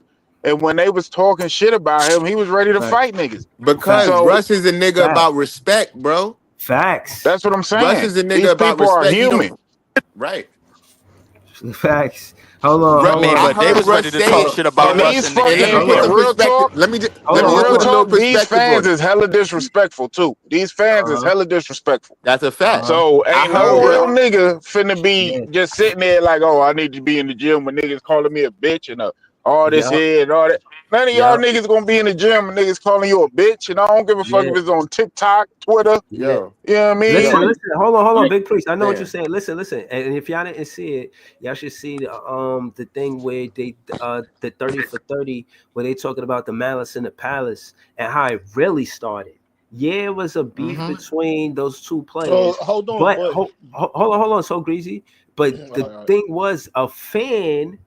And when they was talking shit about him, he was ready to Right. fight niggas. Because Facts. So Russ is a nigga Facts. about respect, bro. Facts. that's what I'm Russ saying. is a nigga These about people are respect. He don't human. right. Facts. Hold on. I Hold mean, on. I but they heard was Russ ready to say talk it, shit about And and Russ these in the fuck let me and, put interview. and some real perspective. talk, Hold Let and me on. just real put a little talk, these perspective on fans it. is hella disrespectful too. These fans is Uh-huh. hella disrespectful. That's a fact. Uh-huh. So I ain't heard no Yeah. real Russ. nigga finna be Yeah. just sitting there like, oh, I need to be in the gym when niggas calling me a bitch and all this Yup. here and all that. None of y'all Yup. niggas gonna be in the gym and niggas calling you a bitch, and I don't give a fuck Yeah. if it's on TikTok, Twitter. Yeah. Yo, You know what I mean? Listen, yo, Like, listen. Hold on, big priest. I know what you're damn. saying. Listen. And if y'all didn't see it, y'all should see the thing where they the 30 for 30 where they talking about the malice in the palace and how it really started. Yeah, it was a beef Mm-hmm. between those two So players, hold on, but but hold on, so greasy. But the all right. thing was, a fan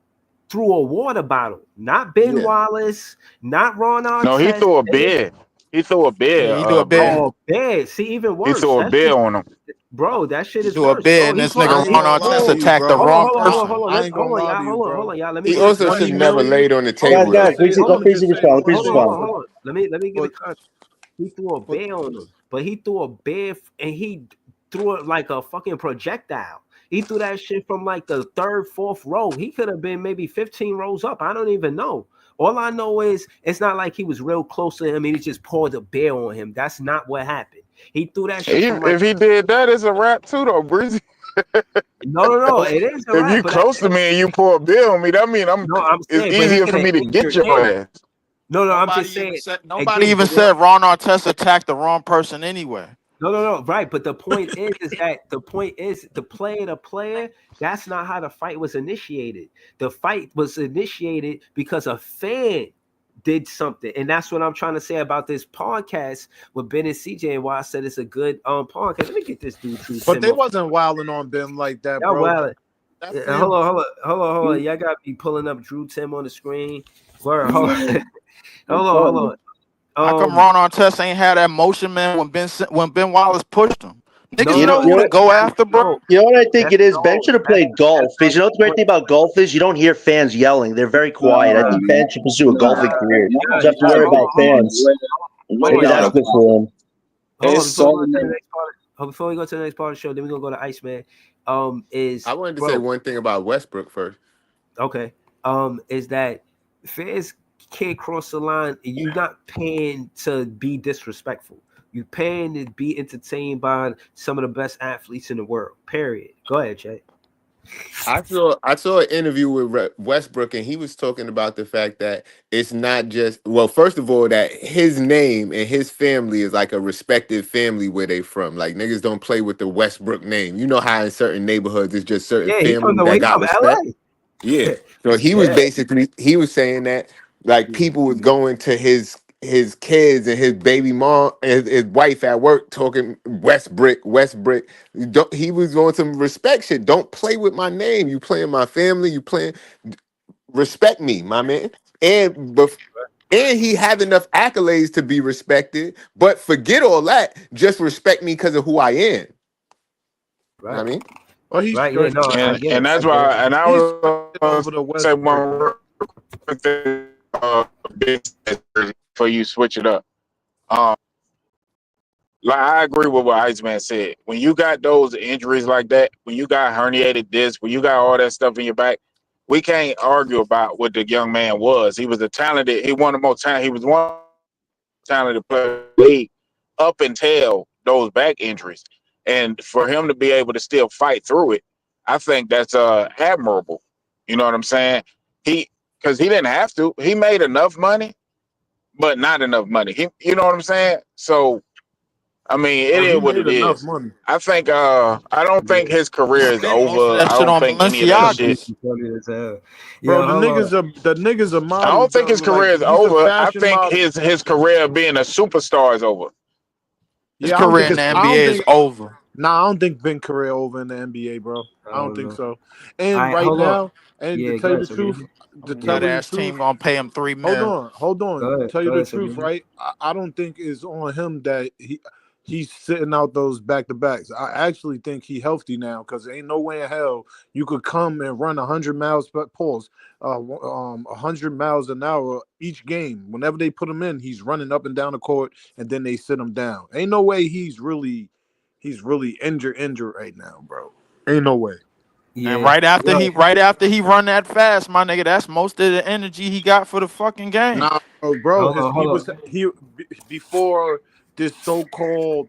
threw a water bottle, not Ben Yeah. Wallace, not Ron no, he Artest. threw a They didn't. beer. He threw a Yeah, beer, he do a bit. Breezy. Oh, bad. See, even He worse. threw a That's beer just, on him. bro. That shit He is do a worse. bit, Oh, and he this brought. nigga I Oh, ain't Ron oh, gonna lie Artest to oh, you, attacked the bro. wrong hold person. on. I ain't gonna Hold on, lie y'all. to you, bro. Hold on, y'all. Let me He give it also context. should 20 never million. laid on the Hold table on, with Guys, him. Breezy, let let me Breezy just say respond. Let this. Breezy Hold on, respond. but Hold on. Let me give but it context. He threw a but bear on him, but he threw a bear and he threw it like a fucking projectile. He threw that shit from like the third, fourth row. He could have been maybe 15 rows up. I don't even know. All I know is it's not like he was real close to him and he just poured a bear on him. That's not what happened. He threw that shit from like If he did that, it's a rap too, though, Breezy. no. It is a If rap, you but close to me and you pour a beer on me, that mean no, I'm it's saying, but he easier could for have me to get injured your him. ass. No, I'm just Nobody even saying said. Nobody again. even But what said Ron Artest attacked the wrong person anyway. No, right. But the point is that the player to player. That's not how the fight was initiated. The fight was initiated because a fan did something. And that's what I'm trying to say about this podcast with Ben and CJ and why I said it's a good podcast. Let me get this dude Drew But Tim they off. wasn't wilding on Ben like that, Y'all bro. wild. That Hold family. on. Y'all gotta be pulling up Drew Tim on the screen. Word, hold on. I'm hold telling on. How come Ron Artest ain't had that motion, man, when Ben Wallace pushed him? Niggas You know, know who to go after, bro. you know what I think it is? Ben should have played golf. Because you know what the great thing about golf is? You don't hear fans yelling. They're very quiet. I think Ben should pursue a golfing career. now You have to worry about fans. way Maybe out that's of good for him. Hold on, it's so many. before we go to the next part of the show, then we're gonna go to Iceman. I wanted to say one thing about Westbrook first. Okay. Is that fans can't cross the line. You're not paying to be disrespectful. You're paying to be entertained by some of the best athletes in the world. Period. Go ahead, Jay. I saw an interview with Westbrook, and he was talking about the fact that it's not just, well, first of all, that his name and his family is like a respected family where they from. Like niggas don't play with the Westbrook name. You know how in certain neighborhoods it's just certain Yeah, he from families that got respect. LA. Yeah. So he was Yeah. basically, he was saying that like people was going to his kids and his baby mom and his wife at work talking Westbrook. He was on some respect shit. Don't play with my name. You playing my family. You playing, respect me, my man. And he had enough accolades to be respected, but forget all that. Just respect me because of who I am. You know what I Right. mean? Oh, he's Right. Yeah. straight. No, I And get it. and I that's get it. why. And I He's was straight over the say Westbrook. one quick thing, before you switch it up. Um, like I agree with what Iceman said. When you got those injuries like that, when you got herniated disc, when you got all that stuff in your back, we can't argue about what the young man was. He was a talented. He won the most talent. He was one talented player in the league up until those back injuries, and for him to be able to still fight through it, I think that's admirable. You know what I'm saying? Because he didn't have to. He made enough money, but not enough money. You know what I'm saying? So I mean, it Oh, he is what made it enough is. money. I think I don't think his career is Spent most of over. that I shit don't on think any of that Balenciaga. shit. Funny as hell. Bro, Yeah. the Hold on. niggas are I models. don't think his Like career is he's a over. I fashion think model. his career being a superstar is over. His Yeah, I don't career think in the it's. I don't NBA is think. over. Nah, I don't think Ben career over in the NBA, bro. I I don't don't think know. so. All And right. right Hold on. now, and to Yeah. tell Go you ahead, the truth, Sabrina. to tell Nut you the ass truth, team gonna pay him $3 hold million. on, hold on. Go ahead. Tell you Go the ahead, truth, Sabrina. right? I don't think it's on him that he's sitting out those back to backs. I actually think he healthy now because ain't no way in hell you could come and run 100 miles per pause, 100 miles an hour each game. Whenever they put him in, he's running up and down the court, and then they sit him down. Ain't no way he's really injured right now, bro. Ain't no way. And Yeah. Well, right after he run that fast, my nigga, that's most of the energy he got for the fucking game. Nah, bro. hold on. He Hold was on. before this so-called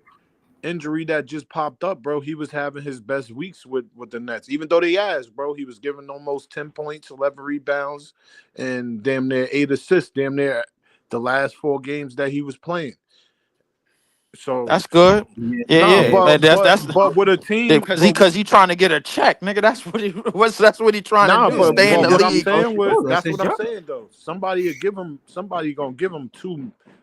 injury that just popped up, bro. He was having his best weeks with the Nets, even though they asked, bro. He was giving almost 10 points, 11 rebounds, and damn near 8 assists, damn near the last 4 games that he was playing. So That's good. Yeah. Yeah, nah, yeah. Yeah. but That's with a team, because he trying to get a check, nigga. That's what he trying to nah, do. Yeah. Stay in but the what I'm league. saying with That's that's his what I'm job. saying though. Somebody gonna give him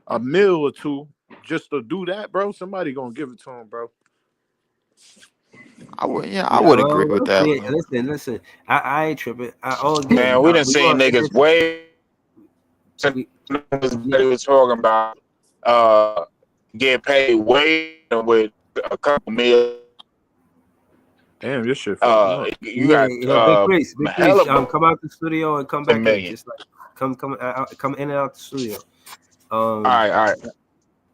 a meal or two just to do that, bro. Somebody gonna give it to him, bro. I Yeah. would agree Well, with we'll that, see. man. Listen. I ain't tripping. Again, Man, we done we seen going niggas way since we, yeah. he was talking about uh get paid way with a couple mil. Damn, this shit fucking up. You Yeah, got you know, big hella priest. Come out the studio and come back in. million. Just like come in and out the studio. All Um, right, all right.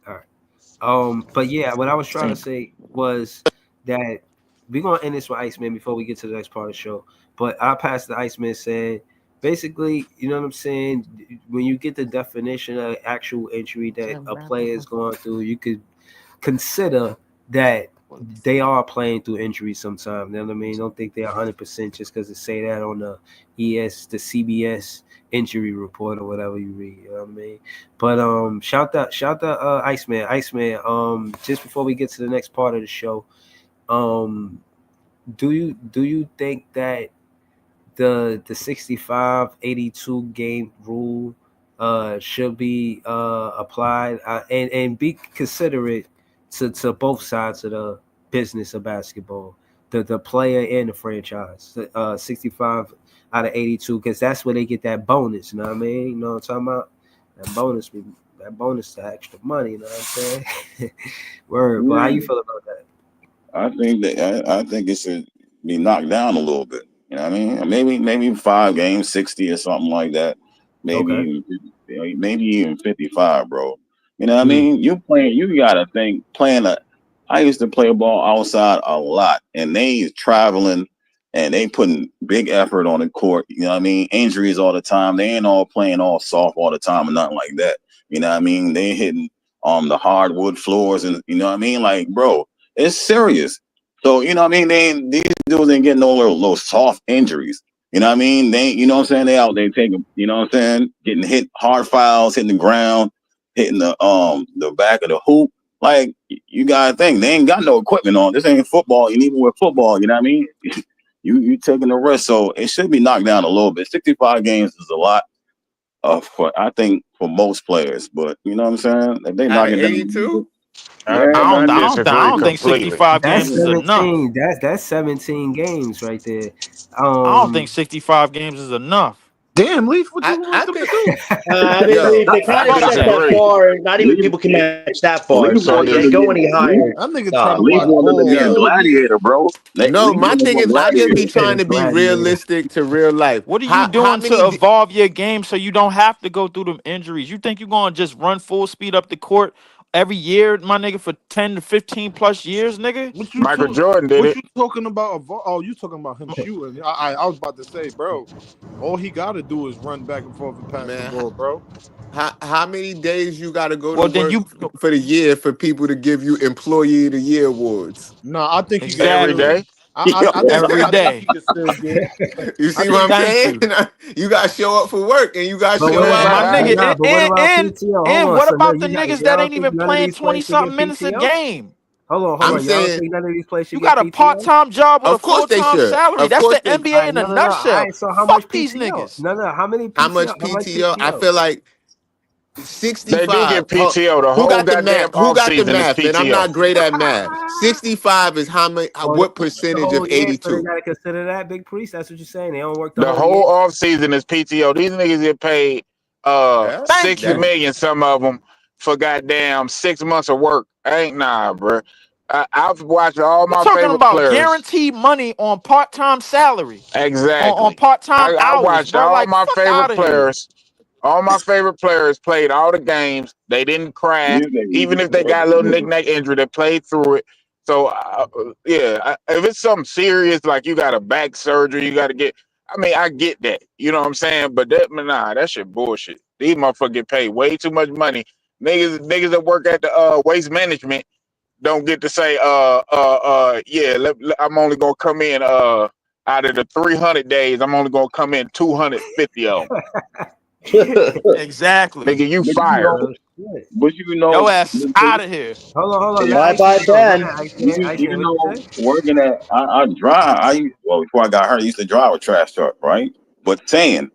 all right. But yeah, what I was trying to say was that we're gonna end this with Iceman before we get to the next part of the show. But I passed the Iceman saying, basically, you know what I'm saying. When you get the definition of actual injury that a player is going through, you could consider that they are playing through injury sometimes. You know what I mean? Don't think they're 100% just because they say that on the the CBS injury report or whatever you read. You know what I mean? But shout out Iceman. Just before we get to the next part of the show, do you think that the 65-82 game rule should be applied and be considerate to both sides of the business of basketball, the player and the franchise. 65 out of 82, because that's where they get that bonus. You know what I mean? You know what I'm talking about? That bonus, the extra money. You know what I'm saying? Word. But how you feel about that? I think it should be knocked down a little bit. You know what I mean? Maybe 5 games, 60 or something like that. Okay. Maybe even 55, bro. You know what I mean? You gotta think I used to play ball outside a lot, and they traveling and they putting big effort on the court. You know what I mean? Injuries all the time. They ain't all playing all soft all the time and nothing like that. You know what I mean? They hitting the hardwood floors, and you know what I mean? Like, bro, it's serious. So, you know what I mean? These dudes ain't getting no little soft injuries. You know what I mean? You know what I'm saying? They out there taking, you know what I'm saying? Getting hit hard fouls, hitting the ground, hitting the back of the hoop. Like, you gotta think they ain't got no equipment on. This ain't football. And even with football, you know what I mean? you taking the risk. So it should be knocked down a little bit. 65 games is a lot I think for most players. But you know what I'm saying? If they Out knock of it down, 82, yeah. I disagree don't think completely. 65 That's games is enough. 17. That's 17 games right there. I don't think 65 games is enough. Damn, Leaf, what you I want them to think, do? I mean, yo, they kind of Fuck set that. that disagree. far. Not even Leave, people can match that far. leave So want them they to go get any leave, higher. That nigga talking Nah. leave about want them to be a yo. gladiator, bro. No, Leave my want them thing a is I just be gladiator. trying to be Gladiator. realistic to real life. What are you How doing many to evolve your game so you don't have to go through them injuries? You think you're going to just run full speed up the court every year, my nigga, for 10 to 15 plus years, nigga? Michael Jordan did What it. you talking about? Oh, you talking about him shooting? I was about to say, bro. All he got to do is run back and forth and pass the man? ball, bro. How many days you got to go to Well, then work you for the year for people to give you Employee of the Year awards? No, I think he can Every still. exactly day. I think every he day. can still get. You I see what think I'm Thank saying? you. You got to show up for work and you got to But what show out about My on nigga, nah? But what about PTO? Hold and on, what so no, about the niggas that y'all ain't think even none of playing these 20 players should something get minutes a PTO? game? Hold I'm on. Y'all don't saying, think none of these players should You get got a PTO? part-time job with a of course they full-time should. salary. Of That's course the they. NBA in a No. All nutshell. right. So how much Fuck these PTO? niggas. No. How many How PTO? much How much PTO? I PTO? feel like They do 65. get PTO the Who whole got the math? goddamn Who got the offseason is math, man? I'm PTO. not great at math. 65 is how many? Well, they What don't work the percentage of whole year, so they 82? gotta consider that, Big Priest. That's what you're saying. They don't work the The whole year. whole offseason is PTO. These niggas get paid Yeah, Thank 60 you. that million, some of them, for goddamn 6 months of work. Ain't nah, bro. I've watched all We're my talking favorite about players. guaranteed money on part-time salary, on Exactly. part-time I hours, watched bro. all Like, my fuck out favorite of here. players. All my favorite players played all the games. They didn't crash, These even if they got a little niggas, knick-knack injury. They played through it. So, if it's something serious, like you got a back surgery, you got to get. I mean, I get that. You know what I'm saying? But that shit bullshit. These motherfuckers get paid way too much money. Niggas that work at the waste management don't get to say, yeah, I'm only gonna come in out of the 300 days, I'm only gonna come in 250 of them. Exactly. Nigga, you but you fired. Real know, shit. but you Your know, ass is out of here. Hold on. Let yeah, Bye bye, Iceman go. Go Ben. ahead, Iceman. you Iceman, what you know, say? working at I drive. Before I got hurt, I used to drive a trash truck, right? But saying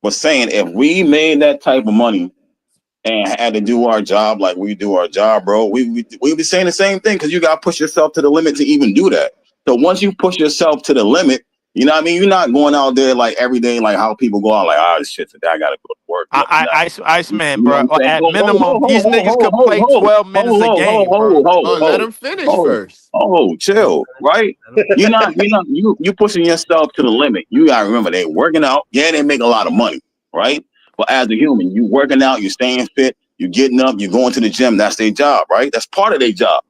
if we made that type of money and had to do our job like we do our job, bro, we be saying the same thing because you got to push yourself to the limit to even do that. So once you push yourself to the limit, you know what I mean? You're not going out there like every day, like how people go out like, oh, shit, today I got to go to work. Iceman, You know bro. what I'm saying? At minimum, these niggas could play 12 minutes a game, bro. let them finish hold, first. chill, right? You pushing yourself to the limit. You gotta remember they working out. Yeah, they make a lot of money, right? But as a human, you working out, you staying fit, you getting up, you going to the gym. That's their job, right? That's part of their job.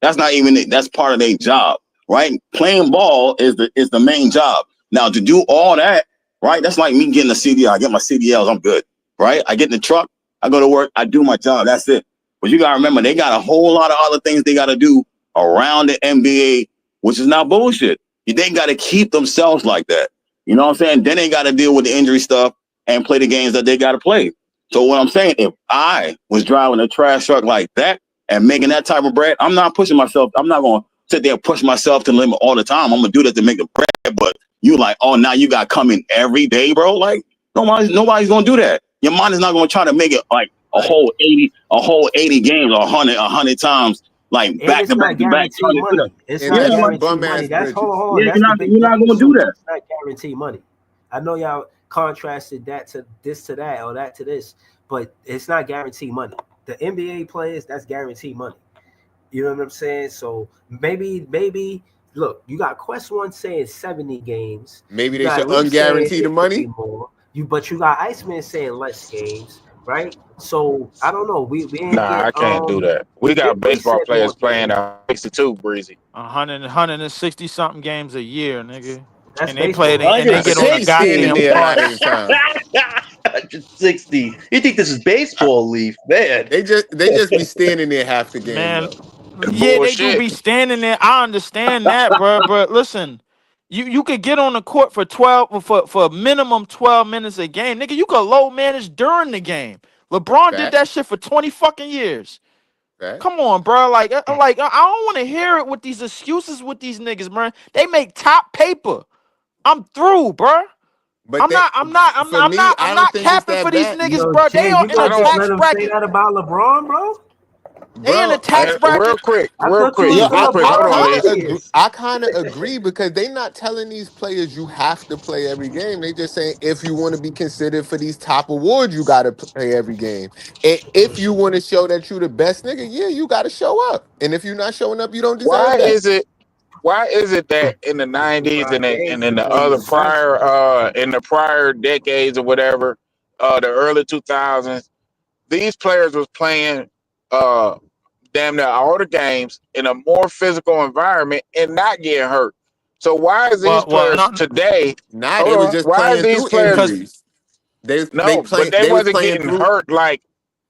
That's not even it. That's part of their job, right? Playing ball is the main job. Now to do all that, right? That's like me getting a CDL. I get my CDLs, I'm good, right? I get in the truck, I go to work, I do my job. That's it. But you gotta remember, they got a whole lot of other things they gotta do around the NBA, which is not bullshit. They gotta keep themselves like that. You know what I'm saying? Then they gotta deal with the injury stuff and play the games that they gotta play. So what I'm saying, if I was driving a trash truck like that and making that type of bread, I'm not pushing myself. I'm not going to sit there and push myself to the limit all the time. I'm going to do that to make the bread. But you like, oh, now you got to come in every day, bro. Like nobody's going to do that. Your mind is not going to try to make it like a whole 80 games or 100 times, like And back it's to back not to back. guaranteed money. It's And not Yeah, that's like, guaranteed bum money. ass That's bridges. hold on. yeah, That's the big you're not thing. going to So do that. it's not guaranteed money. I know y'all contrasted that to this to that or that to this, but it's not guaranteed money. The NBA players, that's guaranteed money. You know what I'm saying? So maybe look, you got Quest One saying 70 games. Maybe You they got should Leaf saying unguarantee the it could be money. more. But you got Iceman saying less games, right? So I don't know. We didn't Nah, get I can't do that. We Big got Bree baseball said more players playing games. 62, Breezy. 160 something games a year, nigga. That's And they play baseball. and they get They on the be standing $160. goddamn there half court. of the time. 160. You think this is baseball, Leaf? Man. They just be standing there half the game Man, though. yeah, they do Bullshit. be standing there. I understand that, bro. But listen, you could get on the court for 12 for minimum 12 minutes a game, nigga. You could low manage during the game. LeBron did that Facts. shit for 20 fucking years. Facts. Come on, bro. Like I don't want to hear it with these excuses with these niggas, man. They make top paper. I'm through, bro. But for me, I I'm don't not think it's capping for that these bad, niggas, Yo, bro. They Jay, are you in I a gonna just don't. let tax him say bracket. that about LeBron, bro? They in a bro. tax Real bracket. quick, I real thought you quick, was Yeah, real gonna quick. Hold on, Leaf. bias. I kind of agree because they not telling these players you have to play every game. They just saying if you want to be considered for these top awards, you got to play every game. And if you want to show that you the best nigga, yeah, you got to show up. And if you're not showing up, you don't Why deserve that. is it? Why is it that in the '90s LeBron and James in the because he's other the best. in the prior decades or whatever, the early 2000s, these players was playing uh damn near all the games in a more physical environment and not getting hurt. So why is these Well, players no, today? Nah, Hold they was on. just Why is playing these through players? because injuries. They No, but playing. they They was wasn't playing getting through. hurt like.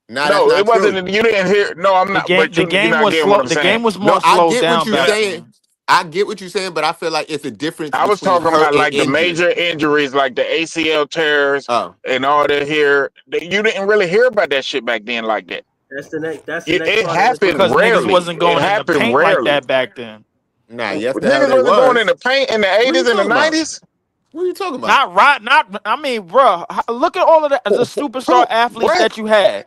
Nah, that's No, it not true. wasn't. You didn't hear. No, I'm not. But the you're game not was getting what slow. I'm The saying. game was No, more I slowed get what down you You're back not. saying. then. I get what you're saying, but I feel like it's a difference I was between talking hurt about and like the injury. major injuries, like the ACL tears Oh, and all that here. You didn't really hear about that shit back then like that. That's the next. That's the next It part of the happened Because question. niggas rarely. wasn't It going in the happened paint like rarely. that back then. nah, yes, the hell Niggas they wasn't going in was. the paint in the What are you 80s and the talking about? 90s. What are you talking about? Not right. Not. I mean, bro. Look at all of the superstar Who? athletes What? that you had.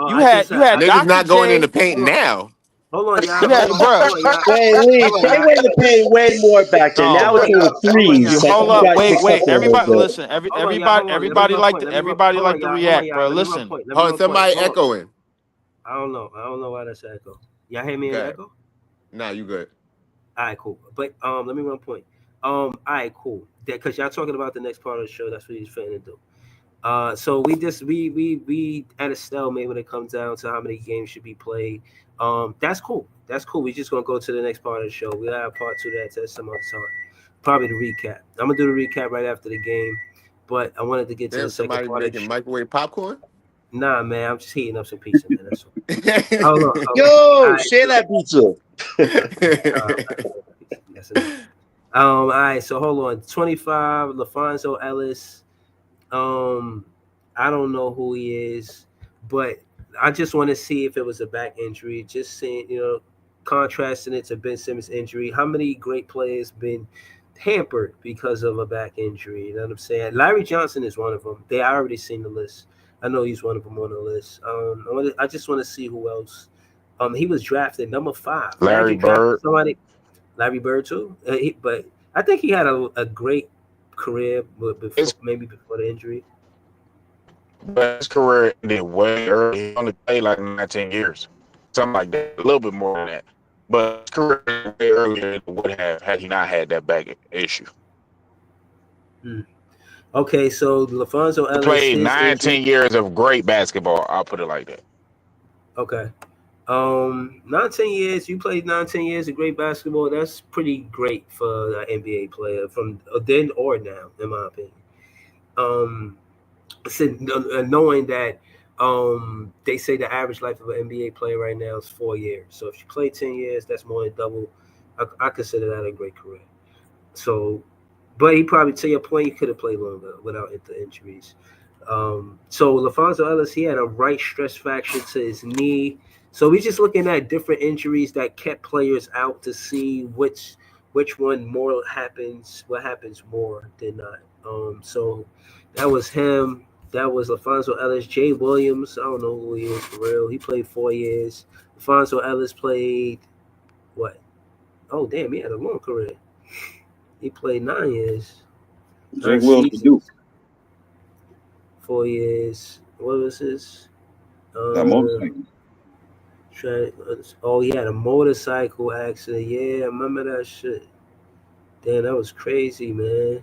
You I had just you said. had Niggas Dr. not going in the J. paint now. Hold on, You y'all. had, bro. Hold on, y'all. Hey, Leaf, Hold on, they y'all. were in the paint way more back then. No, Now it's bro. in the Hold on, You y'all. threes. Like hold you up. guys Wait, mixed up wait. a little Everybody, bit. listen. Hold on, y'all. Everybody, Hold on. Let me run point. everybody Hold on, like to y'all. Hold on, react, bro. y'all. Let me run Listen. point. Let me Hold on, run point. somebody Hold on. echoing. I don't know. I don't know why that's an echo. Y'all hear me in the Okay. echo? Nah, you good. All right, cool. But let me run point. All right, cool. Because y'all talking about the next part of the show. That's what he's trying to do. So we at a stalemate when it comes down to how many games should be played. That's cool. That's cool. We're just gonna go to the next part of the show. We'll have part two of that some other time. Probably the recap. I'm gonna do the recap right after the game, but I wanted to get to the Damn, second somebody part of the making show. microwave popcorn. Nah, man, I'm just heating up some pizza, man. That's all. Hold on. Hold on. All Yo, right, share that pizza. that's enough. All right, so hold on. 25, LaFonso Ellis. Um, I don't know who he is, but I just want to see if it was a back injury. Just saying, contrasting it to Ben Simmons' injury. How many great players been hampered because of a back injury? You know what I'm saying? Larry Johnson is one of them. I already seen the list. I know he's one of them on the list. I just want to see who else. He was drafted number 5. Larry Magic drafted Bird. somebody. Larry Bird too. But I think he had a great career, but His, before the injury. but his career ended way early. He only played like 19 years, something like that, a little bit more than that. But his career ended way earlier than it would have had he not had that back issue. Okay, so LaFonso He Ellis, played his injury. 19 years of great basketball. I'll put it like that. Okay. 19 years. You played 19 years of great basketball. That's pretty great for an NBA player from then or now, in my opinion. Knowing that they say the average life of an NBA player right now is 4 years. So if you play 10 years, that's more than double. I consider that a great career. So, but he probably, to your point, he could have played longer without the injuries. So LaFonso Ellis, he had a right stress fracture to his knee. So we're just looking at different injuries that kept players out to see which one more happens, what happens more than not. So that was him. That was Alfonso Ellis. Jay Williams, I don't know who he is for real. He played 4 years. Alfonso Ellis played what? Oh damn, he had a long career. He played 9 years, Jake 9 Wills to Duke. seasons, 4 years. What was his? That motorcycle. Oh, he had a motorcycle accident. Yeah, I remember that shit. Damn, that was crazy, man.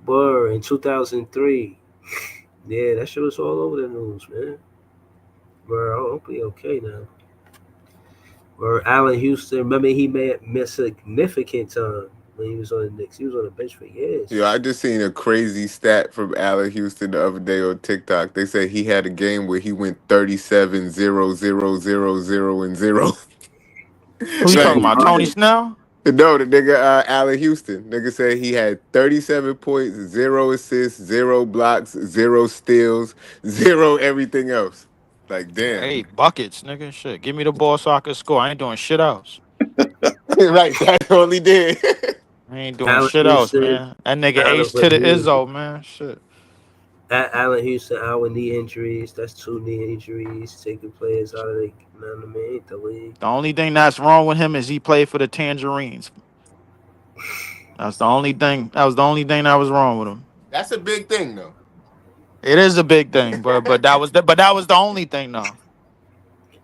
Burr in 2003. Yeah, that shit was all over the news, man. Burr, I hope he okay now. Or Allen Houston, remember he missed significant time when he was on the Knicks. He was on the bench for years. Yeah, I just seen a crazy stat from Allen Houston the other day on TikTok. They said he had a game where he went 37 0 0 0 0 and 0. Who you Shaq talking Like, was about? Tony running. Snell? no, the nigga Allen Houston. Nigga said he had 37 points, 0 assists, 0 blocks, 0 steals, 0 everything else. Like, damn. Hey, buckets, nigga. Shit. Give me the ball so I can score. I ain't doing shit else. Right, that's all he did. I ain't doing Allen shit else, Houston, man. That nigga Allen Ace to with the knee. Izzo, man. Shit. Allen Houston out with knee injuries. That's 2 knee injuries taking players out of the league. The only thing that's wrong with him is he played for the Tangerines. That's the only thing. That was the only thing that was wrong with him. That's a big thing, though. It is a big thing, but that was the only thing though.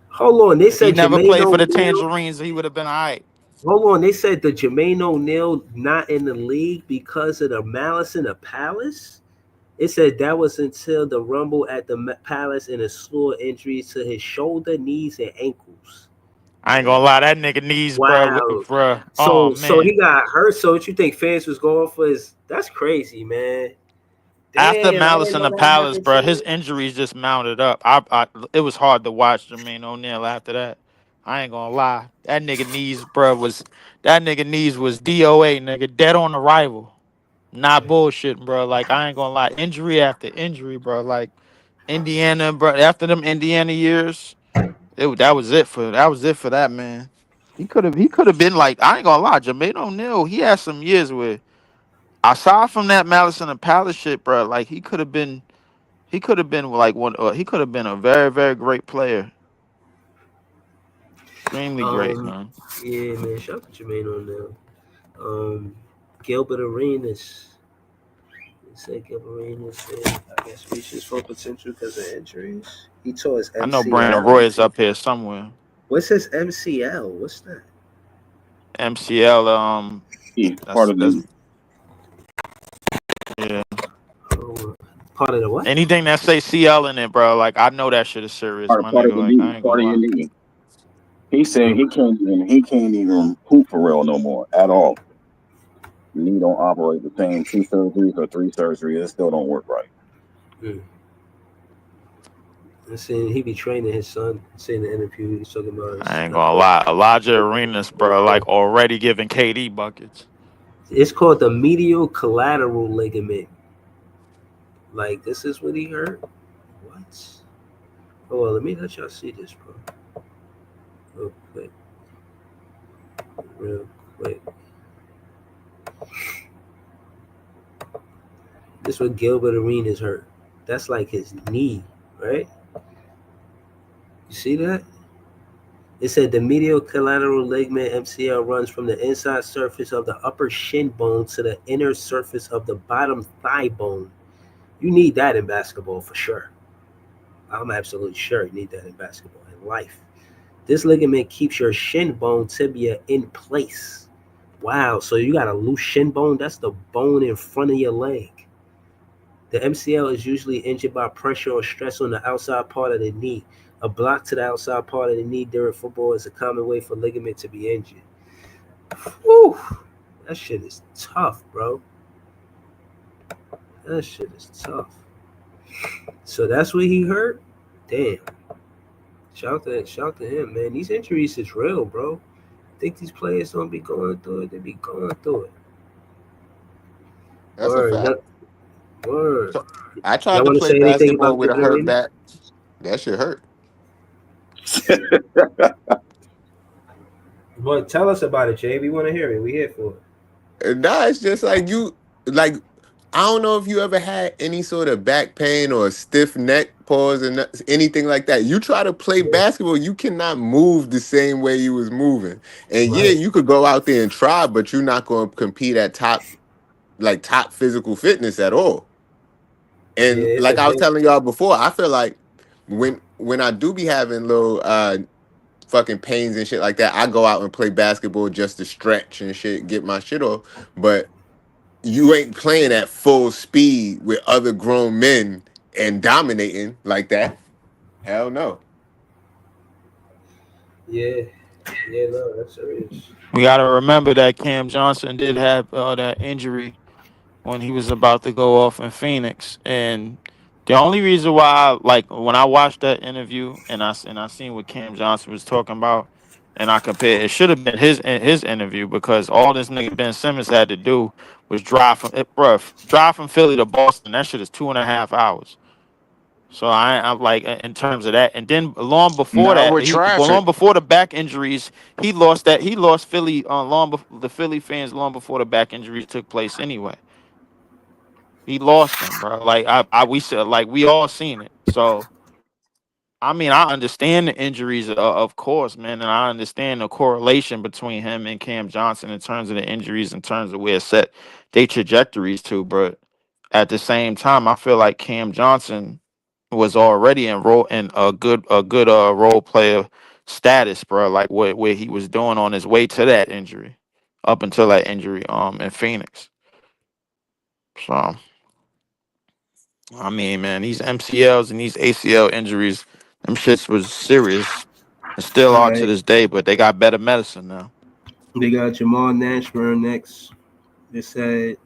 Hold on, they If he said never Jermaine played for the O'Neal. Tangerines, he would have been all right. Hold on, they said the Jermaine O'Neal not in the league because of the malice in the palace. It said that was until the rumble at the palace and a slew of injuries to his shoulder, knees, and ankles. I ain't gonna lie, that nigga knees, bro, Wow. bro. Oh So man. he got hurt. So what you think fans was going for his? That's crazy, man. After Damn, I Malice didn't in know the that Palace, happened bro, his too. injuries just mounted up. It was hard to watch Jermaine O'Neal after that. I ain't gonna lie. That nigga knees was DOA, nigga, dead on arrival. Not bullshitting, bro. Like I ain't gonna lie. Injury after injury, bro. Like Indiana, bro. After them Indiana years, that was it for that man. He could have been like, I ain't gonna lie, Jermaine O'Neal, he had some years where aside from that Malice in the Palace shit, bro, like he could have been like he could have been a very, very great player. Extremely great, Um, man. yeah, man. Shout out to Jermaine O'Neal. Gilbert Arenas. They said Gilbert Arenas, I guess, reached his full potential because of injuries. He tore his I know Brandon MCL. Roy is up here somewhere. What's his MCL? What's that? MCL, He part that's of that's the yeah. Oh, part of the what? Anything that say CL in it, bro, like I know that shit is serious, my part of nigga. the Like knee, I ain't part gonna of your lie. knee. He said he can't even hoop for real no more at all. Knee don't operate the same. 2 surgeries or 3 surgeries, it still don't work right. Mm. And saying he be training his son. Saying in the interview, he's talking about his I ain't gonna lie. Elijah Arenas, bro, like already giving KD buckets. It's called the medial collateral ligament. Like this is what he hurt. What? Oh, well, let me let y'all see this, bro. Real quick. Real quick. This is what Gilbert Arenas hurt. That's like his knee, right? You see that? It said the medial collateral ligament MCL runs from the inside surface of the upper shin bone to the inner surface of the bottom thigh bone. You need that in basketball for sure. I'm absolutely sure you need that in basketball in life. This ligament keeps your shin bone tibia in place. Wow, so you got a loose shin bone? That's the bone in front of your leg. The MCL is usually injured by pressure or stress on the outside part of the knee. A block to the outside part of the knee during football is a common way for ligament to be injured. Whew, that shit is tough, bro. That shit is tough. So that's what he hurt? Damn. Shout to him, man. These injuries is real, bro. I think these players don't be going through it. They be going through it. That's a Word. fact. Word. So, I tried Y'all to want to play say anything basketball about with a Gilbert hurt Arenas? back. That shit hurt. Well, tell us about it, Jay. We want to hear it. We here for it. And now it's just like you, like I don't know if you ever had any sort of back pain or a stiff neck, pause, and anything like that. You try to play basketball, you cannot move the same way you was moving. And yeah, Right. you could go out there and try, but you're not going to compete at top physical fitness at all. And Yeah, like but I was then telling y'all before, I feel like when I do be having little fucking pains and shit like that, I go out and play basketball just to stretch and shit, get my shit off. But you ain't playing at full speed with other grown men and dominating like that. Hell no. yeah, yeah, no, that's serious. We got to remember that Cam Johnson did have that injury when he was about to go off in Phoenix, and the only reason why, like, when I watched that interview and I seen what Cam Johnson was talking about, and I compared, it should have been his interview because all this nigga Ben Simmons had to do was drive from Philly to Boston. That shit is 2.5 hours. So I'm like in terms of that, and then long before Not that, with traffic. long before the back injuries, he lost Philly long before the Philly fans long before the back injuries took place anyway. He lost them, bro. Like we said, like we all seen it. So I mean, I understand the injuries, of course, man, and I understand the correlation between him and Cam Johnson in terms of the injuries, in terms of where it set their trajectories to. But at the same time, I feel like Cam Johnson was already in a good role player status, bro. Like what where he was doing on his way to that injury, up until that injury, in Phoenix. So. I mean, man, these MCLs and these ACL injuries, them shits was serious and still All are to right, this day, but they got better medicine now. they got Jamal Nashburn next. They said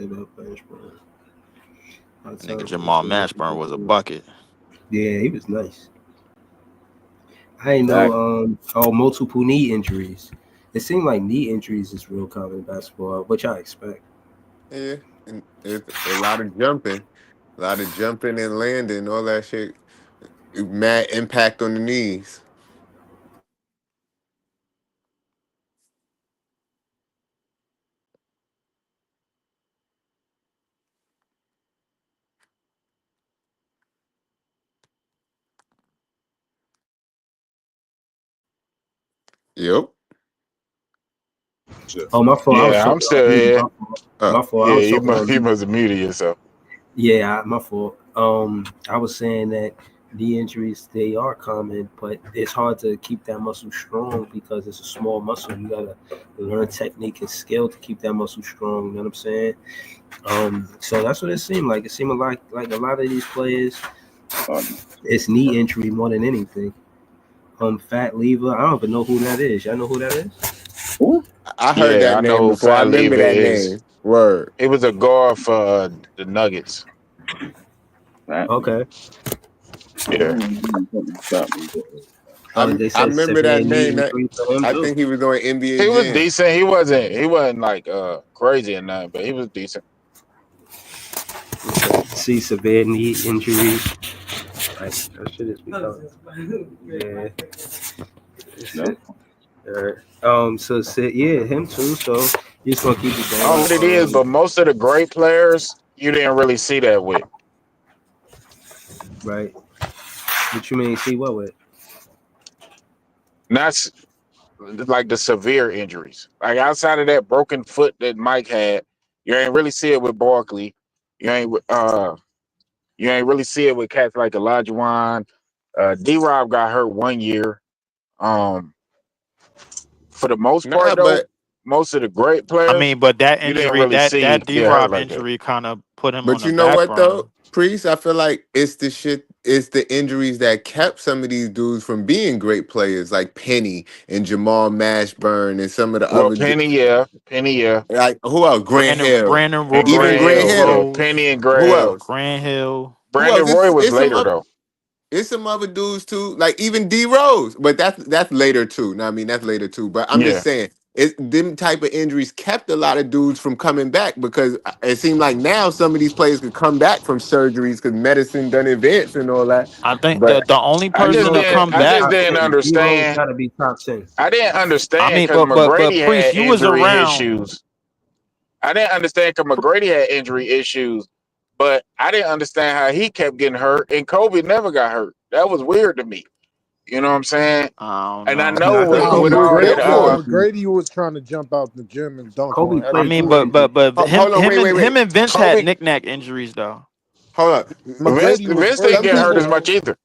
about Nashburn. I'll tell Nigga you Jamal Mashburn was a bucket. Yeah, he was nice. I ain't know. Fact. Multiple knee injuries. It seemed like knee injuries is real common in basketball, which I expect. Yeah. And it's a lot of jumping. A lot of jumping and landing, all that shit. Mad impact on the knees. Yep. Oh, my fault. I was Yeah, I'm talking still on mute. here. Uh, My fault. I Yeah, was talking on you mute. must have muted yourself. Yeah, my fault. I was saying that knee injuries they are common, but it's hard to keep that muscle strong because it's a small muscle. You gotta learn technique and skill to keep that muscle strong. You know what I'm saying? So that's what it seemed like. It seemed like a lot of these players, it's knee injury more than anything. Fat Lever, I don't even know who that is. Y'all know who that is? I heard Yeah, that I know name who before. I Fat remember Lever that is. name. Word. It was a guard for the Nuggets. Okay. Yeah. They I said remember that severe knee name. injury for him I too. think he was on NBA He was Jam. decent. He wasn't like crazy or nothing, but he was decent. See severe knee injury. Like that shit is becoming. Yeah. So yeah, him too. So you just gonna keep it I don't know what it is, going. but most of the great players you didn't really see that with. Right. What you mean? See what with? Not like the severe injuries. Like outside of that broken foot that Mike had, you ain't really see it with Barkley. You ain't really see it with cats like Olajuwon. D-Rob got hurt 1 year. Um, for the most Nah, part though, but most of the great I players mean, but that you didn't injury, really that see that D get hurt Rob like that. injury kind of put him on But the you know back what burner. though, Priest? I feel like it's the shit. It's the injuries that kept some of these dudes from being great players, like Penny and Jamal Mashburn and some of the Well, other Penny, yeah, like who else? Grant Hill, and even Grant Grant Hill, yeah, Hill. Rose, Penny and Who Grant Hill. else? Grant Hill. Who Brandon else? Roy was It's some later other. though. It's some other dudes too, like even D Rose, but that's later too. No, I mean that's later too. But I'm just Yeah, saying, it them type of injuries kept a lot of dudes from coming back because it seemed like now some of these players could come back from surgeries because medicine done advance and all that. I think But the only I just person to D-Rose didn't. come gotta I be back. just top didn't 10. D-Rose understand. gotta be top 10. I didn't I understand mean, because but McGrady Priest, had you was injury around. issues. I didn't understand because McGrady had injury issues, but I didn't understand how he kept getting hurt and Kobe never got hurt. That was weird to me. You know what I'm saying? I don't And I know. know I think with Kobe was all built that, different. McGrady was trying to jump out the gym and dunk Kobe on I played mean, through everybody. but him Hold on, him and wait. him and Vince had Kobe knick-knack injuries though. Hold up. McGrady was Vince first didn't Some get hurt team as people much all. either.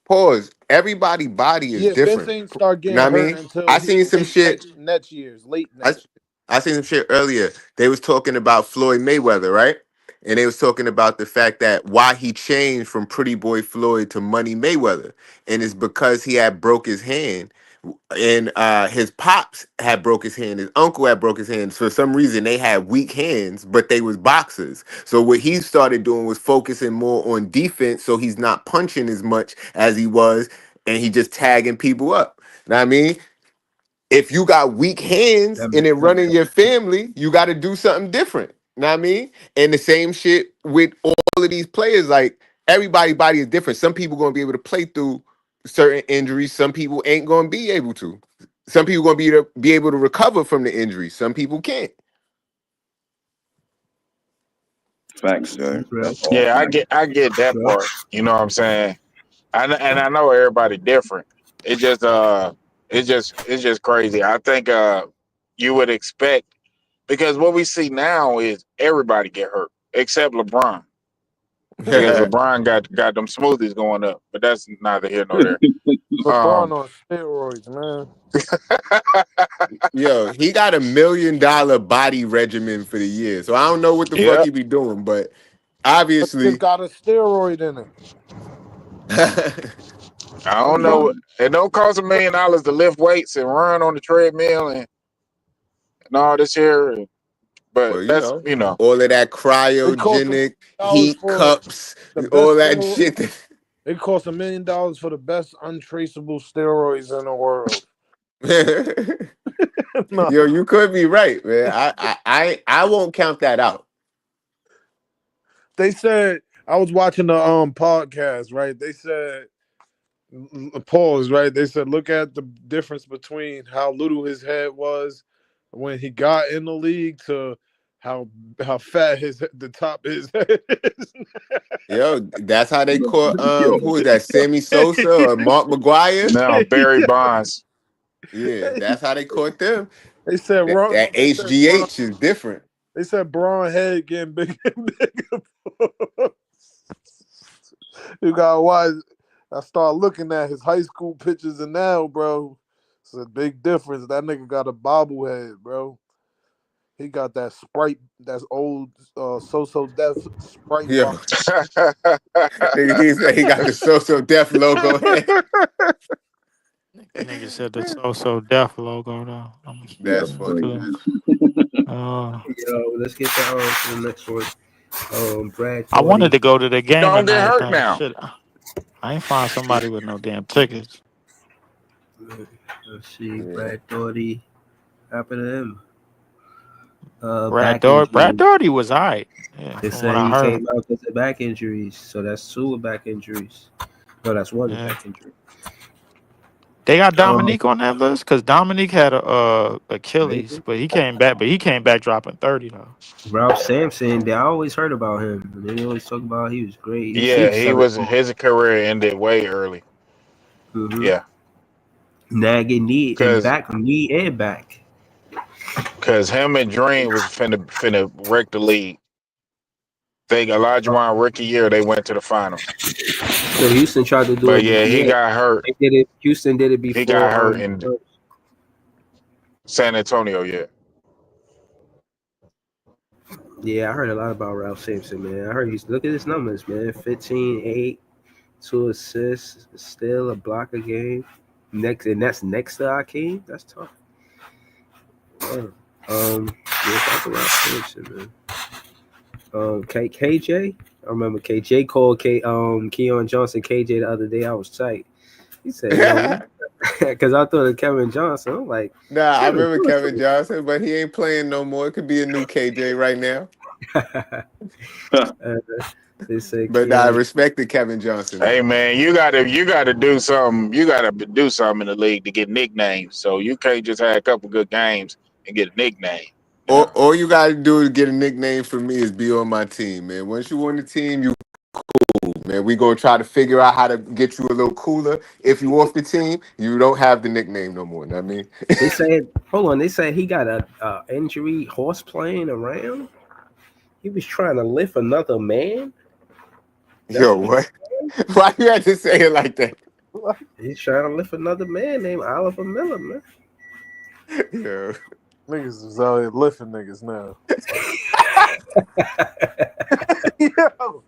pause. Everybody body is Yeah, Vince different. ain't start You know getting what I hurt mean? until I he seen some his shit. Nets years, late I Nets. I seen some shit earlier. They was talking about Floyd Mayweather, right? And they was talking about the fact that why he changed from Pretty Boy Floyd to Money Mayweather, and it's because he had broke his hand, and his pops had broke his hand, his uncle had broke his hand. For some reason, they had weak hands, but they was boxers. So what he started doing was focusing more on defense, so he's not punching as much as he was, and he just tagging people up. Know what I mean? If you got weak hands That and makes it sense. running your family, you got to do something different. Know what I mean? And the same shit with all of these players. Like everybody's body is different. Some people gonna be able to play through certain injuries. Some people ain't gonna be able to. Some people gonna be able to recover from the injury. Some people can't. Facts, Jay. That's real. That's all Yeah, facts. I get That's that real. part. You know what I'm saying? And I know everybody different. It just it's just crazy. I think you would expect because what we see now is everybody get hurt except LeBron because LeBron got them smoothies going up. But that's neither here nor there. LeBron on steroids, man. Yo, he got $1 million body regimen for the year. So I don't know what the fuck Yeah, he be doing, but It's obviously. got a steroid in it. I I'm don't know. telling It don't cost $1 million to lift weights and run on the treadmill and all this here. Well, But you that's know, all of that you, it costs cryogenic $1 million heat for cups, the all best that steroid. shit. It costs $1 million for the best untraceable steroids in the world. No, Yo, you could be right, man. I won't count that out. they said I was watching the podcast, right? They said pause, right? They said look at the difference between how little his head was when he got in the league to how fat the top of his head is. Yo, that's how they caught Yo, who is that? Sammy Sosa or Mark McGuire? now Barry Bonds. Yeah, that's how they caught them. They said That They said Bron. HGH is different. They said Braun head getting bigger and bigger. You got why I start looking at his high school pictures and now, bro. It's a big difference. That nigga got a bobblehead, bro. He got that Sprite, that's old so deaf Sprite Yo, bottle. nigga, he said he got the So Def logo. Nigga said the so deaf logo though. That's that's funny. crazy. Yo, let's get to the next one. Brad I wanted Daugherty. to go to the game Don't get tonight. hurt now. Shit, I ain't find somebody with no damn tickets. Let's see, Yeah. Brad Daugherty. Happened to him. Brad Back Brad injury. Doherty was all right. Yeah, They from what said I he heard. came out because of back injuries. So that's 2 back injuries. No, that's 1 Yeah. back injury. They got Um, Dominique on that list because Dominique had a Achilles, maybe. but he came back. But he came back dropping 30 though. Ralph Sampson. They always heard about him. And they always talk about he was great. He was Yeah, he 6'7". was his career ended way early. Mm-hmm. Yeah, Nagging because knee and back. him and Dream was finna wreck the league. Think Olajuwon rookie year they went to the finals, So Houston tried to do but it. yeah, he Yeah, got hurt. they did it. Houston did it He got before. hurt in San Antonio. Yeah, Yeah, I heard a lot about Ralph Sampson, man. I heard he's look at his numbers, man. 15, 8, 2 assists, still a block a game. That's next to Akeem. That's tough. Yeah. Yeah, talk about Sampson, man. KJ. I remember KJ called Keon Johnson KJ the other day. I was tight. He said, "Yo," because I thought of Kevin Johnson. I'm like, Nah, I Kevin remember Kevin Johnson, but he ain't playing no more. It could be a new KJ right now. they say But I Keon. respected Kevin Johnson hey though. man, you gotta do something. You gotta do something in the league to get nicknames. So you can't just have a couple good games and get a nickname. All you gotta do to get a nickname for me is be on my team, man. Once you on the team, you cool, man. We gonna try to figure out how to get you a little cooler. If you off the team, you don't have the nickname no more. Know what I mean, They said, hold on. They said he got a injury horse playing around. He was trying to lift another man. That's yo, what what? Why you had to say it like that? he's trying to lift another man named Oliver Miller, man. Yo. Niggas is out here lifting niggas now. Yo.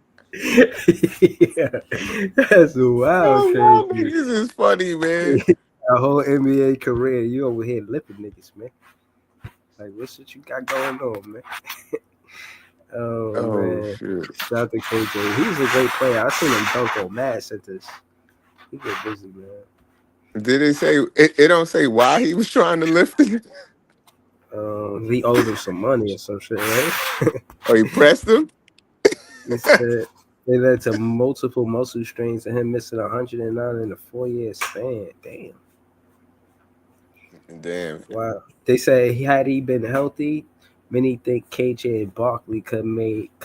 Yeah, that's wild, Oh, crazy. niggas is funny, man. A whole NBA career, you over here lifting niggas, man. Like, what's what you got going on, man? Oh, Oh man. shit. Shout out to KJ. He's a great player. I seen him dunk on mad centers. He get busy, man. Did it say it don't say why he was trying to lift it? He owed him some money or some shit, right? Or he pressed him? He said they led to multiple muscle strains and him missing 109 in a 4-year span. Damn. Damn. Wow. They say had he been healthy, many think KJ and Barkley could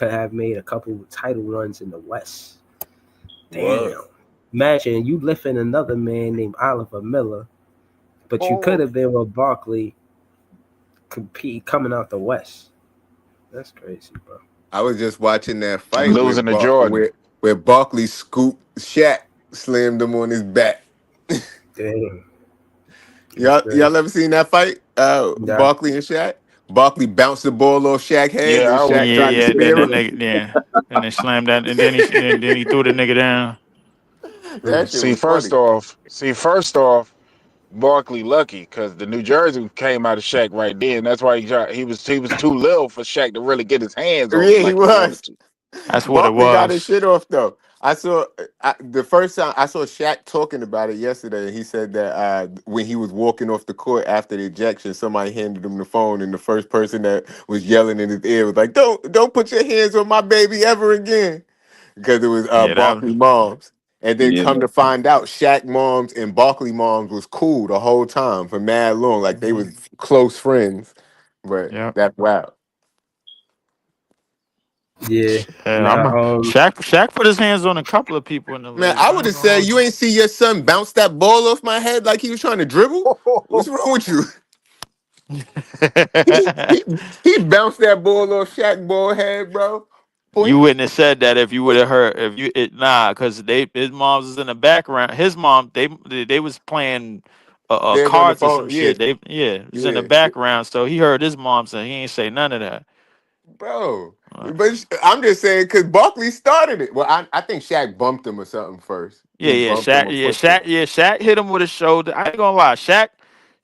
have made a couple of title runs in the West. Damn. What? Imagine you lifting another man named Oliver Miller, but you could have been with Barkley coming out the West. That's crazy, bro. I was just watching that And fight losing to Jordan. where Barkley scooped Shaq, slammed him on his back. Damn. Y'all ever seen that fight? Yeah. Barkley and Shaq? Barkley bounced the ball off Shaq's head, Yeah, and I was- Shaq tried to Yeah. spear Then him. the nigga, and they slammed that, and then he threw the nigga down. That shit See, was first funny. off, Barkley lucky because the New Jersey came out of Shaq right then. That's why he was too little for Shaq to really get his hands on him Yeah, he like he wanted was. to. That's what it Barkley got his was. shit off though. The first time I saw Shaq talking about it yesterday. He said that when he was walking off the court after the ejection, somebody handed him the phone, and the first person that was yelling in his ear was like, "Don't put your hands on my baby ever again," because it was Yeah, that was, Barkley moms. And then Yeah. come to find out, Shaq moms and Barkley moms was cool the whole time for mad long, like they was close friends. But yeah. that's wild. Yeah. Yeah, Shaq put his hands on a couple of people in the Man, league. I I would ain't have gonna said hold you you. ain't see your son bounce that ball off my head like he was trying to dribble. What's wrong with you? He bounced that ball off Shaq ball head, bro. You Point. wouldn't have said that if you would have heard because his mom's was in the background. His mom they was playing They was on the cards or phone. some Yeah, shit. It was in the yeah, background, so he heard his mom say he ain't say none of that. bro. Uh, But I'm just saying because Barkley started it. Well, I think Shaq bumped him or something first. Yeah, He yeah, bumped him Shaq, or yeah, pushed him. Shaq, yeah, Shaq hit him with a shoulder. I ain't gonna lie,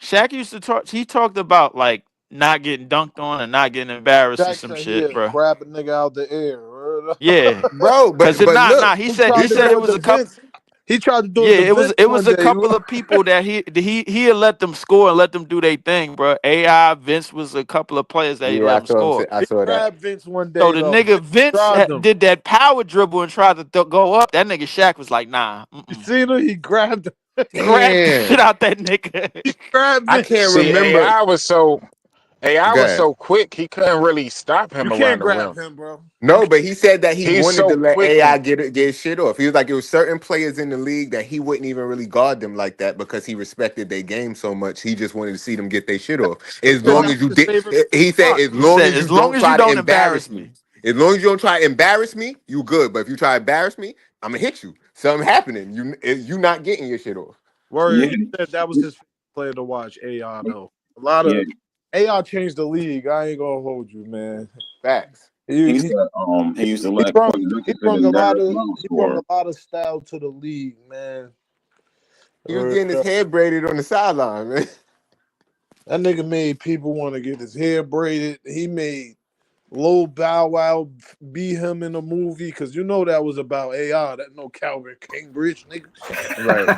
Shaq used to talk. He talked about like not getting dunked on and not getting embarrassed or Jack some said shit, he'll bro. grab a nigga out the air. Word. Yeah, Bro, cause but look, nah. He He said tried he to it do said, it was to a couple. Vince. He tried to do Yeah, it to Vince it one was a day. couple of people that he had let them score and let them do their thing, bro. AI Vince was a couple of players that he yeah, let I them saw him. score. I He saw that. grabbed Vince one So day the though. nigga Vince Tried him. did that power dribble and tried to go up. That nigga Shaq was like, nah, You seen him? He grabbed him. grab the shit Damn, out that nigga. He grabbed I Vince. can't See, remember. AI Go was ahead. so quick he couldn't really stop You him can't around the grab rim. him, bro. No, but he said that he He's wanted to so let quick AI and get shit off. He was like, it was certain players in the league that he wouldn't even really guard them like that because he respected their game so much. He just wanted to see them get their shit off. He As said long that as you was his did, favorite he said, spot. as He long said, as you as long don't as you try to don't embarrass embarrass me, me. as long as you don't try to embarrass me, you good. But if you try to embarrass me, I'm gonna hit you. Something happening. You not getting your shit off. Word. Yeah, He said that was his favorite player to watch. AI though. A lot yeah. of AI changed the league. I ain't gonna hold you, man. Facts. He He he said he used to he let brought Quentin he Richardson brought a and lot Darius of Leonard he brought a score. lot of style to the league, man. He was getting his That hair braided on the sideline, man. nigga made people want to get his hair braided. He made Lil Bow Wow be him in a movie because you know that was about AI. That no Calvin Cambridge nigga. Right.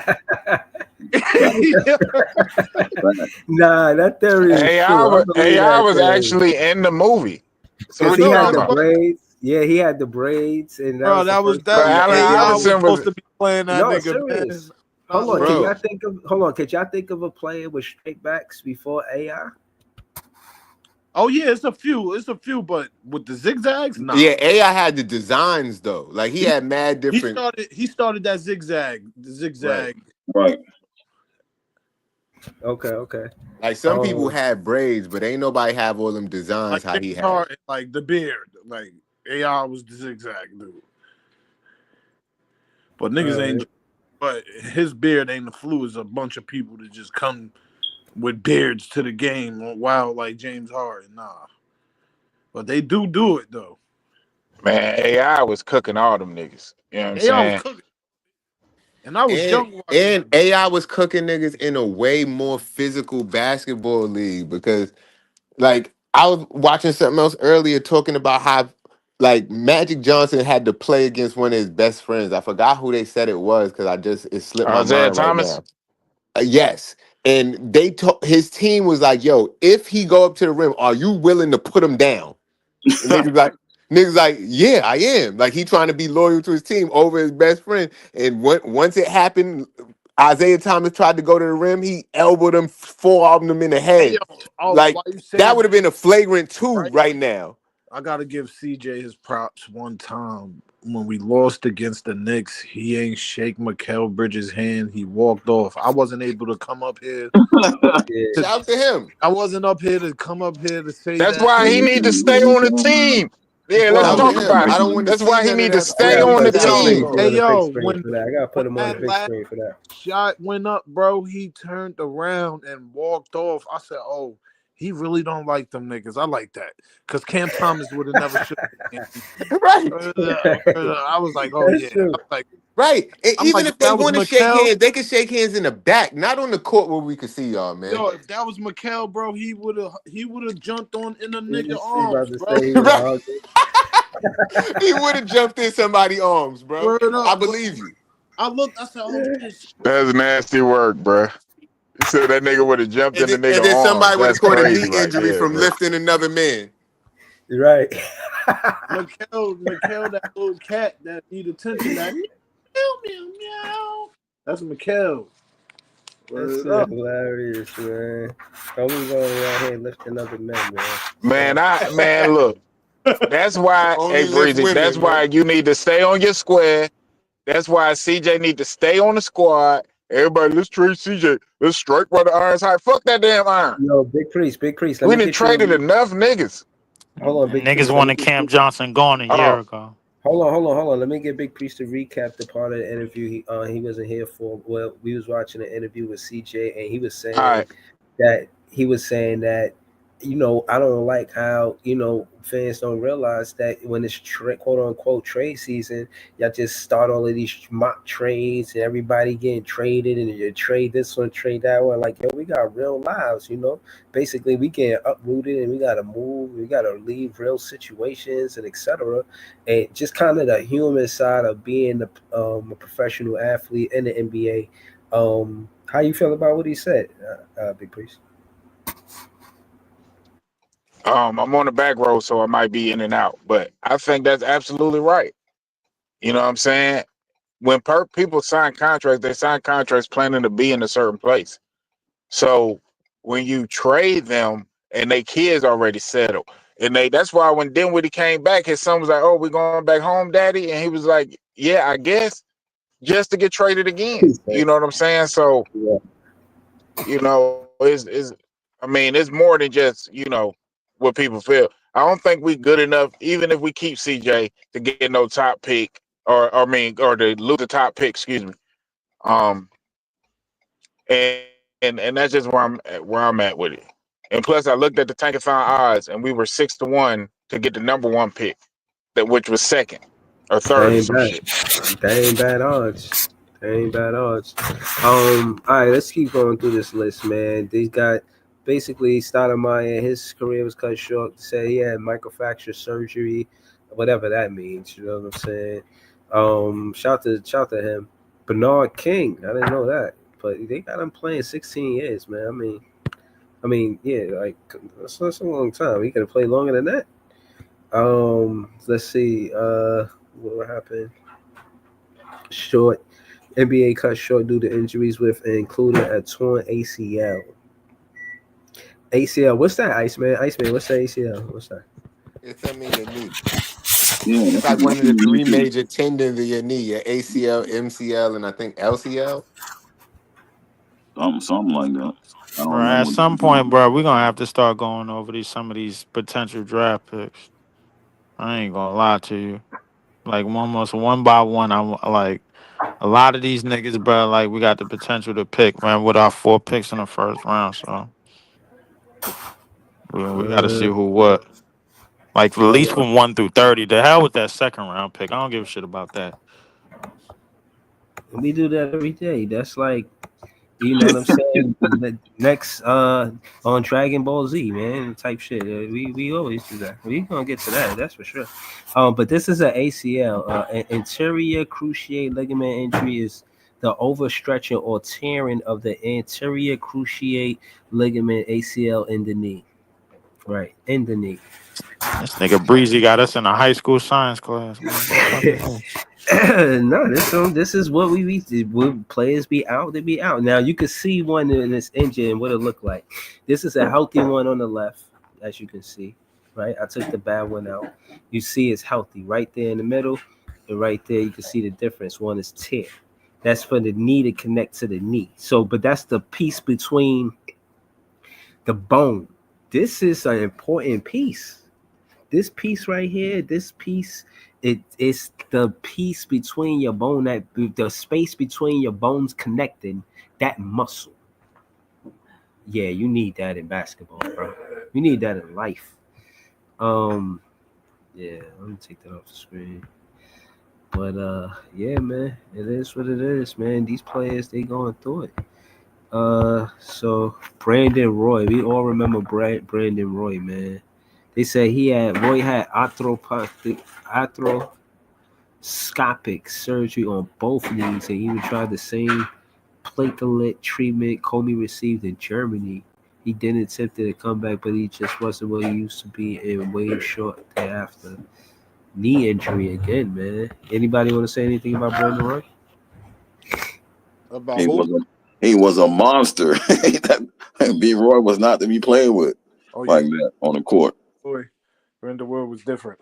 Nah, that theory is true. I believe AI that was theory. actually in the movie. So Because I what he you know had talking the that's about? why, braids. Yeah, he had the braids, and that bro. was the That was first But time that the Allen AI AI was Iverson was. was supposed to be playing that No, nigga, man. serious. Not Hold on. Can Lil. y'all Bro. think of? Hold on. Could y'all think of a player with straight backs before AI? Oh yeah, it's a few, but with the zigzags, nah. Yeah, AI had the designs though. Like he had mad different. He started that zigzag, the zigzag. Right. Okay. Like some people had braids, but ain't nobody have all them designs Like how he James had. Harden, like the beard, like AI was the zigzag dude. But niggas ain't. But his beard ain't the flu. Is a bunch of people that just come with beards to the game wild like James Harden. Nah, but they do it though. Man, AI was cooking all them niggas. You know what I'm AI was saying? cooking, and I was young watching And that. AI was cooking niggas in a way more physical basketball league because like I was watching something else earlier talking about how like Magic Johnson had to play against one of his best friends. I forgot who they said it was because it slipped my Isaiah mind right Thomas. now. Yes. And his team was like, yo, if he go up to the rim, are you willing to put him down? And niggas like, yeah, I am. Like he trying to be loyal to his team over his best friend. And once it happened, Isaiah Thomas tried to go to the rim. He elbowed him, forearmed him in the Hey head. yo, Like why you that saying would have been a flagrant two right? right now. I gotta give CJ his props one time when we lost against the Knicks. He ain't shake Mikal Bridges' hand. He walked off. I wasn't able to come up here. Shout out to him. I wasn't up here to come up here to say That's that. why he need to stay on the team. Yeah, let's Shout Bro, out to talk him. about it. I don't want to That's see why he none of need to that I stay gotta on flagrant the put fouling team. CJ though. on hey the big yo, screen for that. I gotta put him on the that big last screen for that. shot went up, bro, he turned around and walked off. I said, "Oh, he really don't like them niggas." I like that because Cam Thomas would have never shook his hand. Right. I was like, "Oh That's yeah." true. Right. And I'm even like, if if they that was want to shake Mikal, hands, they can shake hands in the back, not on the court where we can see y'all, man. yo, if that was Mikal, bro, he would have jumped on in the You nigga just see about arms, to bro. say he would have Right. hugged it. He would have jumped in somebody's arms, bro. Word I up, bro. believe you. I looked, I said, "Oh shit." That's nasty work, bro. So that nigga would have jumped in the nigga And then arms. somebody would have That's caught a crazy knee right injury there, from bro. lifting another man. Right. Mikal, that little cat that need attention, that meow meow meow. That's Mikal. That's Word shit up. hilarious, man. Always going around here lifting other men, man. Man, look. That's why, hey Only lift Breezy, that's women, why man. you need to stay on your square. That's why CJ need to stay on the squad. Everybody, let's trade CJ. Let's strike while the iron's hot. Fuck that damn iron. Yo, Big Priest, Big Priest. Let We me done get you. traded enough niggas. Hold on, And Big niggas Priest. Let me wanted get Cam you. Johnson gone a year Oh, ago. Hold on. Let me get Big Priest to recap the part of the interview he wasn't here for. Well, we was watching an interview with CJ, and he was all saying right. that I don't like how fans don't realize that when it's quote unquote trade season, y'all just start all of these mock trades and everybody getting traded and you trade this one, trade that one. Like, yo, we got real lives, Basically, we get uprooted and we gotta move, we gotta leave real situations and etc. And just kind of the human side of being a professional athlete in the NBA. How you feel about what he said, Big Priest? I'm on the back row, so I might be in and out. But I think that's absolutely right. You know what I'm saying? When people sign contracts, they sign contracts planning to be in a certain place. So when you trade them and they kids already settled, and that's why when Dinwiddie came back, his son was like, "Oh, we're going back home, Daddy," and he was like, "Yeah, I guess," just to get traded again. You know what I'm saying? So Yeah. I mean, it's more than just what people feel. I don't think we good enough, even if we keep CJ, to get no top pick, or to lose the top pick. Excuse me. Um, and that's just where I'm at with it. And plus, I looked at the Tankathon odds, and we were 6-1 to get the number one pick, which was second or third They or ain't some bad. shit. They ain't bad odds. They ain't bad odds. All right, let's keep going through this list, man. They got basically Stoudemire. His career was cut short. Said he had microfracture surgery, whatever that means. You know what I'm saying? Shout to him. Bernard King. I didn't know that, but they got him playing 16 years, man. Yeah, like that's a long time. He could have played longer than that. Let's see. What happened? Short. NBA cut short due to injuries with including a torn ACL. ACL. What's that, Iceman? Iceman, what's that ACL? What's that? It's, I mean, your knee. Yeah, It's that's like one of the what three major tendons of your knee: your ACL, MCL, and I think LCL. something like that. I don't Bro, remember at what some point, bro, we're gonna have to start going over some of these potential draft picks. I ain't gonna lie to you. Like almost one by one, I'm like a lot of these niggas, bro. Like we got the potential to pick, man, with our 4 picks in the first round. So we got to see who what. Like at least Well, from 1 through 30. The hell with that second round pick. I don't give a shit about that. we do that every day. That's like, you know what I'm saying? Next on Dragon Ball Z, man, type shit. We always do that. We gonna get to that, that's for sure. But this is an ACL, an anterior cruciate ligament injury is the overstretching or tearing of the anterior cruciate ligament ACL in the knee. Right, in the knee. This nigga Breezy got us in a high school science class, man. The fuck is that? No, this is what we be. When players be out, they be out. Now you can see one in this engine what it look like. This is a healthy one on the left, as you can see. Right, I took the bad one out. You see, it's healthy right there in the middle, and right there you can see the difference. One is tear. That's for the knee to connect to the knee. So, but that's the piece between the bone. This is an important piece. This piece right here, this piece, it's the piece between your bone, that the space between your bones connecting that muscle. Yeah, you need that in basketball, bro. You need that in life. Um, yeah, let me take that off the screen. But yeah, man, it is what it is, man. These players, they going through it. So Brandon Roy, we all remember Brandon Roy, man. They said Roy had arthroscopic surgery on both knees, and even tried the same platelet treatment Comey received in Germany. He didn't attempt to come back, but he just wasn't what he used to be, and way short thereafter. Knee injury again, man. Anybody want to say anything about Brandon Roy? About he who? was he was a monster. B. Roy was not to be played with Oh like yeah, that on the court. boy. Brenda World was different.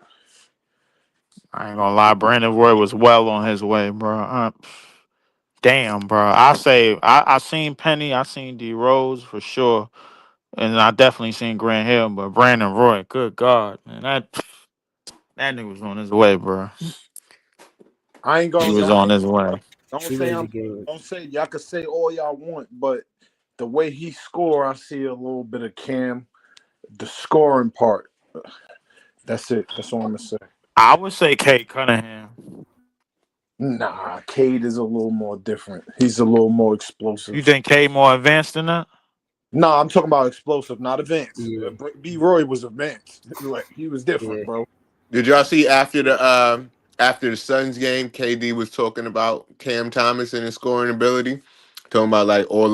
I ain't gonna lie, Brandon Roy was well on his way, bro. Damn, bro. I seen Penny, I seen D Rose for sure, and I definitely seen Grant Hill, but Brandon Roy, good God, man, that nigga was on his way, bro. I ain't He gonna was on his way. don't He say ready to I'm get it. don't say y'all can say all y'all want, but the way he score, I see a little bit of Cam. The scoring part. That's it. That's all I'm gonna say. I would say Kate Cunningham. Nah, Cade is a little more different. He's a little more You explosive. think Kate more advanced than that? Nah, I'm talking about explosive, not advanced. Yeah, B. Roy was advanced. Like he was different, yeah, bro. Did y'all see after the Suns game, KD was talking about Cam Thomas and his scoring ability, talking about like all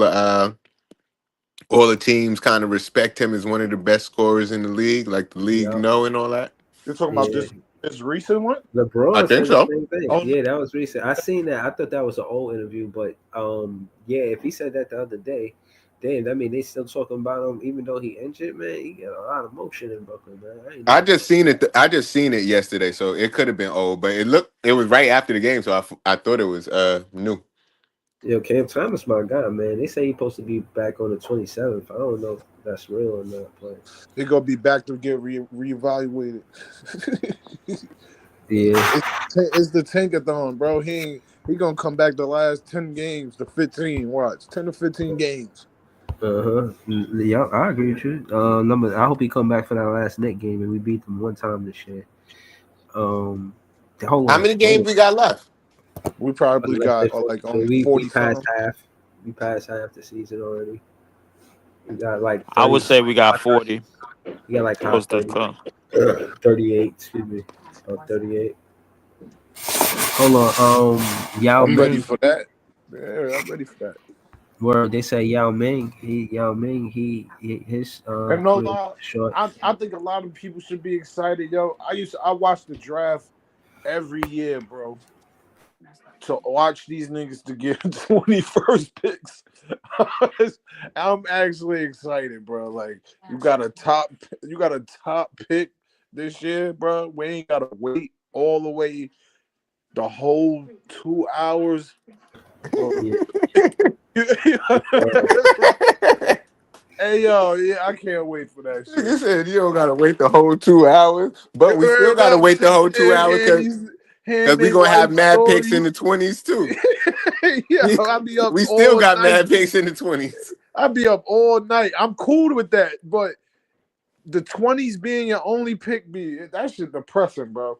the teams kind of respect him as one of the best scorers in the league, like the league yeah, know and all that. You're talking about yeah. this recent one? I LeBron think said the so. same thing. Oh no, Yeah, that was recent. I seen that. I thought that was an old interview, but yeah, if he said that the other day, damn, I mean they still talking about him even though he injured, man. He got a lot of motion in Brooklyn, man. I ain't know I that. just seen it. I just seen it yesterday, so it could have been old, but it was right after the game, so I thought it was new. Yo, Cam Thomas, my guy, man. They say he's supposed to be back on the 27th. I don't know if that's real or not, but he gonna be back to get reevaluated. yeah, It's the tankathon, bro. He gonna come back the last 10 games to 15. Watch 10 to 15 games. yeah, I agree with you. I hope he come back for that last net game and we beat them one time this year. Um, hold How on, many games we got left? We probably Let's say got like only we 40 passed something. half. We passed half the season already. We got like I would 30. say we got 40. We got like high Close to 30. close. 38. Excuse me. 38. Hold on. Yao I'm ready Ming. for that. Yeah, I'm ready for that. Where they say Yao Ming. His And no career lie, short. I think a lot of people should be excited, yo. I watched the draft every year, bro. to watch these niggas to get 21st picks. I'm actually excited, bro. Like you got a top pick this year, bro. We ain't gotta wait all the way the whole 2 hours. Bro. Yeah. Hey yo, yeah, I can't wait for that You shit. said you don't gotta wait the whole 2 hours, but we still gotta wait the whole 2 hours because we Handing gonna have life mad picks in stories. the 20s too. Yo, I be up We still all got night. mad picks in the 20s. I be up all night. I'm cool with that, but the 20s being your only pick, that shit depressing, bro.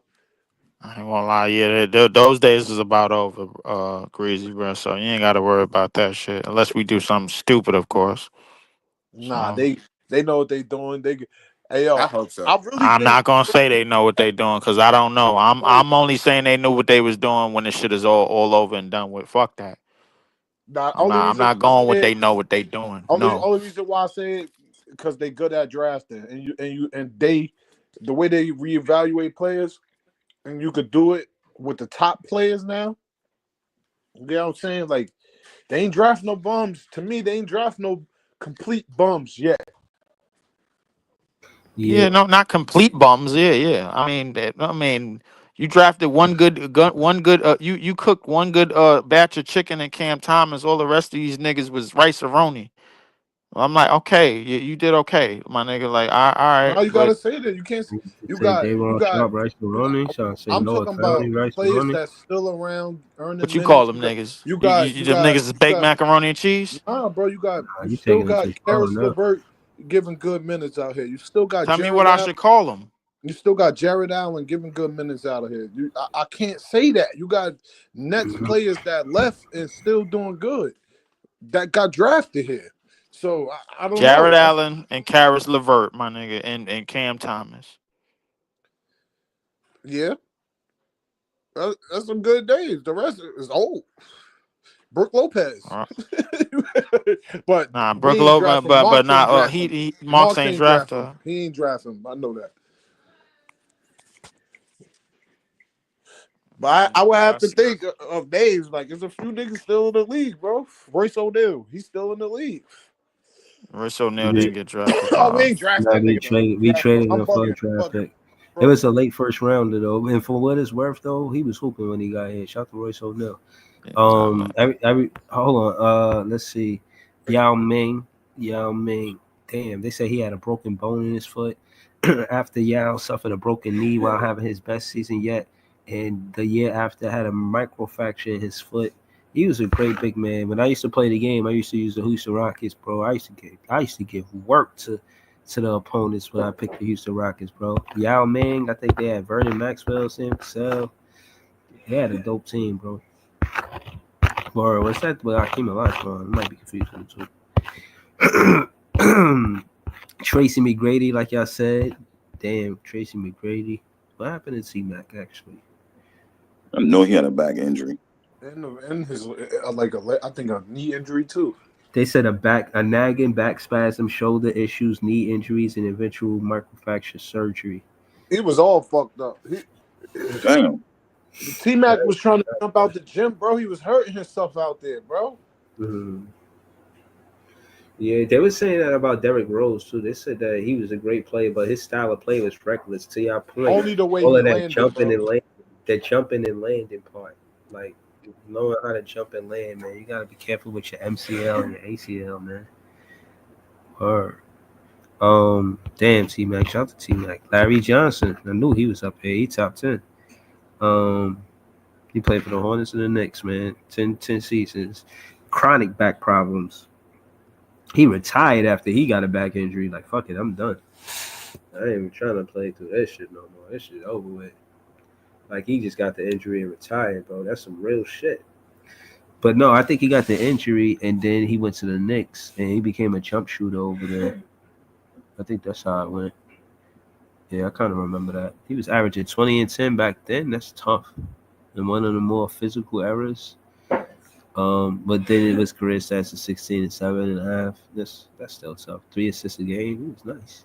I ain't gonna lie, yeah, those days is about over, Greasy, bro. So you ain't got to worry about that shit unless we do something stupid, of course. Nah, So they know what they doing. Hey I yo, hope so. I really I'm think not gonna say they know what they doing because I don't know. I'm only saying they knew what they was doing when the shit is all over and done with. Fuck that. the I'm only not I'm reason not why I going say with it, they know what they doing. only No. only reason why I say it because they good at drafting and they the way they reevaluate players and you could do it with the top players now. You know what I'm saying? Like they ain't draft no bums. To me, they ain't draft no complete bums yet. Yeah. Yeah, no, not complete bums. Yeah, yeah. I mean, you drafted one good. You cooked one good batch of chicken and Cam Thomas. All the rest of these niggas was rice aroni. I'm like, okay, you did okay, my nigga. Like, all right, Now you but gotta say that. You can't. To You say got. You Davon got. Sharp, Rice You got. Aroni, trying to say I'm Noah talking about Clowney, Rice players Aroni. that's still around earning what you call minutes. them niggas? You You, you, got. you You them got. niggas is You baked got. macaroni and cheese. Nah, bro. You got. Nah, You you still taking it got too far Karis now. LeVert giving good minutes out here. You still got Tell me Jared what I Allen. should call them. You still got Jared Allen giving good minutes out of here. I can't say that. You got Nets Mhm. players that left and still doing good that got drafted here. So I don't Jared know. Allen and Karis LeVert, my nigga, and Cam Thomas. Yeah, that's some good days. The rest is old. Brooke Lopez. Uh, But Nah, we Brook ain't Lopez, draft him. but Marks ain't not draft him. he Marks Marks ain't ain't draft him. drafter. He ain't draft him. I know that. But I would have to That's think of names. Like, there's a few niggas still in the league, bro. Royce O'Neal, he's still in the league. Royce O'Neal Yeah. didn't get drafted, Oh, we dog. ain't draft Nah, that nigga, though. we Draft him. traded I'm him for a bugging. draft pick. It Bro. was a late first rounder though, and for what it's worth though, he was hooping when he got here. Shout out to Royce O'Neal. Yeah, nah, man. Every hold on. Let's see. Yao Ming. Yao Ming. Damn, they say he had a broken bone in his foot after Yao suffered a broken knee while having his best season yet, and the year after had a microfracture in his foot. He was a great big man. When I used to play the game, I used to use the Houston Rockets, bro. I used to give work to the opponents when I picked the Houston Rockets, bro. Yao Ming, I think they had Vernon Maxwell, Sam Cassell. They had a dope team, bro. Or was that with Akeem Olajuwon? I might be confused with the two. Tracy McGrady, like y'all said. Damn, Tracy McGrady. What happened to T-Mac, actually? I know he had a back injury. And his, I think a knee injury, too. They said a nagging back spasm, shoulder issues, knee injuries, and eventual microfracture surgery. He was all fucked up. Damn. T-Mac was trying to jump out the gym, bro. He was hurting himself out there, bro. Mhm. Yeah, they were saying that about Derrick Rose too. They said that he was a great player, but his style of play was reckless. To your point, Only the way all he of that landed, jumping bro. and landing, part, like knowing how to jump and land, man. You gotta be careful with your MCL and your ACL, man. Or damn, T Mac, shout out to T Mac. Larry Johnson, I knew he was up here. He top 10. Um, he played for the Hornets and the Knicks, man. 10 seasons. Chronic back problems. He retired after he got a back injury. Like, fuck it, I'm done. I ain't even trying to play through that shit no more. That shit over with. Like, he just got the injury and retired, bro. That's some real shit. But no, I think he got the injury and then he went to the Knicks and he became a jump shooter over there. I think that's how it went. Yeah, I kind of remember that. He was averaging 20 and 10 back then. That's tough. And one of the more physical eras. But then it was career stats of 16 and 7.5. That's still tough. 3 assists a game. He was nice.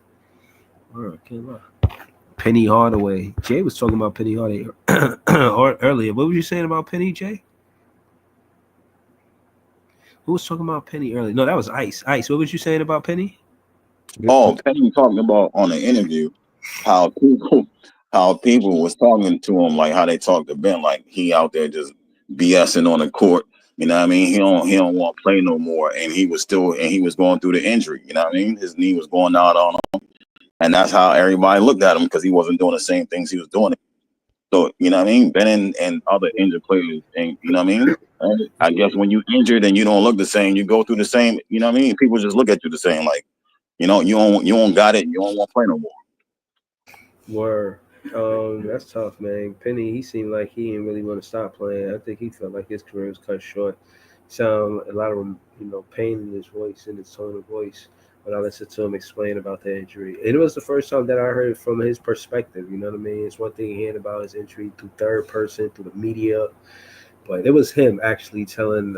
Can't lie. Penny Hardaway. Jay was talking about Penny Hardaway earlier. What was you saying about Penny, Jay? Who was talking about Penny earlier? No, that was Ice. Ice, what was you saying about Penny? Oh, Penny talking about on the interview how people was talking to him, like how they talked to Ben, like he out there just BSing on the court. You know what I mean? He don't want to play no more, and he was going through the injury. You know what I mean? His knee was going out on him, and that's how everybody looked at him because he wasn't doing the same things he was doing. So you know what I mean? Ben and other injured players, and you know what I mean? I guess when you injured and you don't look the same, you go through the same. You know what I mean? People just look at you the same, like you don't got it. You don't want to play no more. Were that's tough, man. Penny, he seemed like he didn't really want to stop playing. I think he felt like his career was cut short. Sound a lot of pain in his voice and his tone of voice when I listened to him explain about the injury. And it was the first time that I heard it from his perspective. You know what I mean? It's one thing hearing about his injury through third person, through the media, but it was him actually talking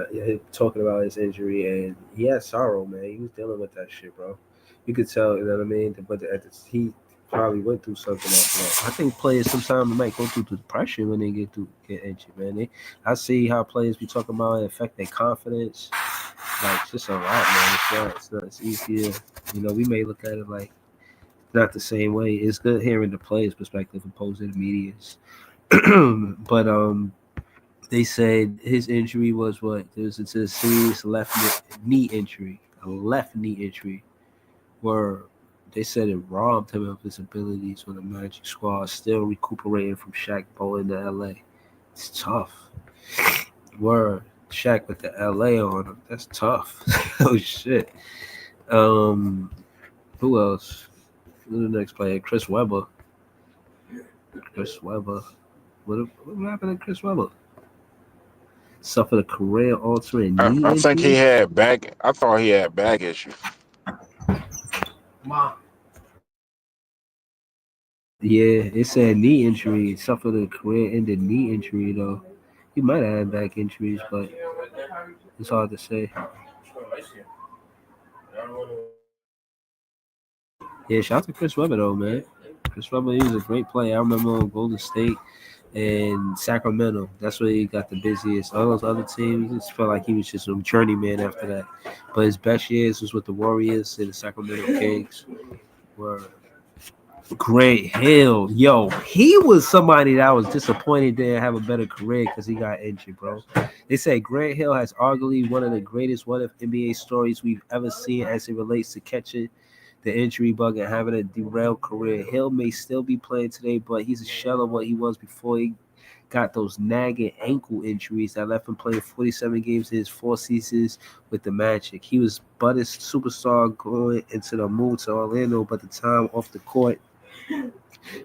about his injury, and he had sorrow, man. He was dealing with that shit, bro. You could tell, you know what I mean. But he probably went through something after that. I think players sometimes might go through depression when they get injured, man. I see how players be talking about it affect their confidence. Like it's just a lot, man. It's not. It's easier. We may look at it like not the same way. It's good hearing the players' perspective opposed to the media's. But they said his injury was what? It was a serious knee injury, a left knee injury, where they said it robbed him of his abilities when the Magic squad still recuperating from Shaq bowling to LA. It's tough. Where Shaq with the LA on him, that's tough. Oh shit. Who else? Who's the next player? Chris Webber. Chris Webber. What happened to Chris Webber? Suffered a career-altering knee I think he injury. had back. I thought he had back issues. Yeah, it said knee injury. Suffered a career-ending knee injury, though. He might have had back injuries, but it's hard to say. Yeah, shout out to Chris Webber, though, man. Chris Webber, he was a great player. I remember on Golden State and Sacramento. That's where he got the busiest. All those other teams, it just felt like he was just a journeyman after that. But his best years was with the Warriors and the Sacramento Kings. Were Grant Hill, yo, he was somebody that I was disappointed didn't have a better career because he got injured, bro. They say Grant Hill has arguably one of the greatest what-if NBA stories we've ever seen as it relates to catching the injury bug and having a derailed career. Hill may still be playing today, but he's a shell of what he was before he got those nagging ankle injuries that left him playing 47 games in his 4 seasons with the Magic. He was Buddy's superstar going into the move to Orlando, but the time off the court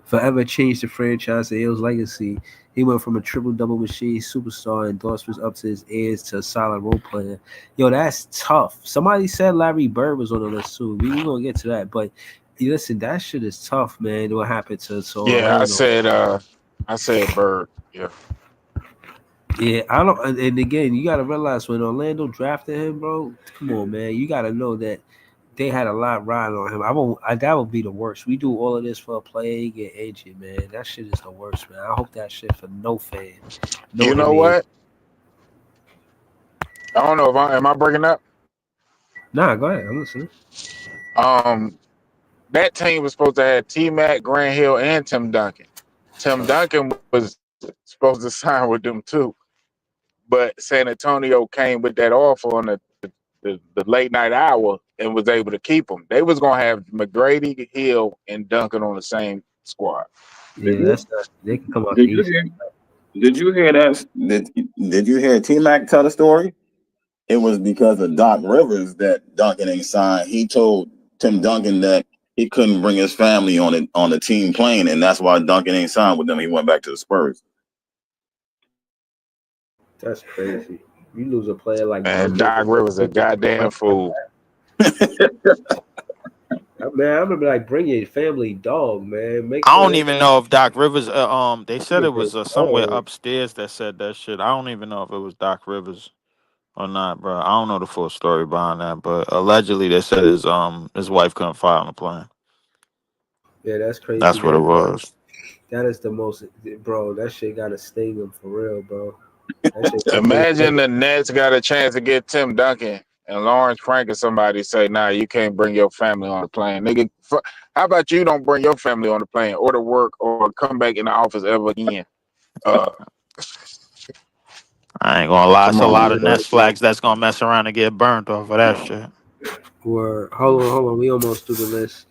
forever changed the franchise and Hill's legacy. He went from a triple-double machine superstar endorsements up to his ears to a solid role player. Yo, that's tough. Somebody said Larry Bird was on the list too. We ain't gonna get to that, but listen, that shit is tough, man. What happened to Yeah, Orlando? I said Bird. Yeah. Yeah, I don't. And again, you got to realize when Orlando drafted him, bro. Come on, man. You got to know that they had a lot riding on him. That would be the worst. We do all of this for a player get injured, man. That shit is the worst, man. I hope that shit for no fan, no You know NBA. what? I don't know if am I breaking up. Nah, go ahead. I'm listening. Um, that team was supposed to have T Mac, Grant Hill, and Tim Duncan. Tim Duncan was supposed to sign with them too, but San Antonio came with that offer on the late night hour and was able to keep them. They was gonna have McGrady, Hill, and Duncan on the same squad. Did Yeah, you that's not. They can come out the did you East. hear did you hear that? Did you hear T Mac tell the story? It was because of Doc Rivers that Duncan ain't signed. He told Tim Duncan that he couldn't bring his family on the team plane, and that's why Duncan ain't signed with them. He went back to the Spurs. That's crazy. You lose a player like And Duncan. Doc Rivers a goddamn fool. Man, I remember like bring your family dog, man. Make I sure don't they even know if Doc Rivers. They said get it their was somewhere dog. upstairs that said that shit. I don't even know if it was Doc Rivers or not, bro. I don't know the full story behind that, but allegedly they said his wife couldn't fly on the plane. Yeah, that's crazy. That's what it was. That is the most, bro. That shit got to sting him for real, bro. That shit Imagine the Nets got a chance to get Tim Duncan and Lawrence Frank or somebody say, "Nah, you can't bring your family on the plane, nigga." How about you don't bring your family on the plane or to work or come back in the office ever again? Uh, I ain't gonna lie. It's Come a on, lot of bro. Nets flags that's gonna mess around and get burnt off of that shit. Or hold on. We almost through the list.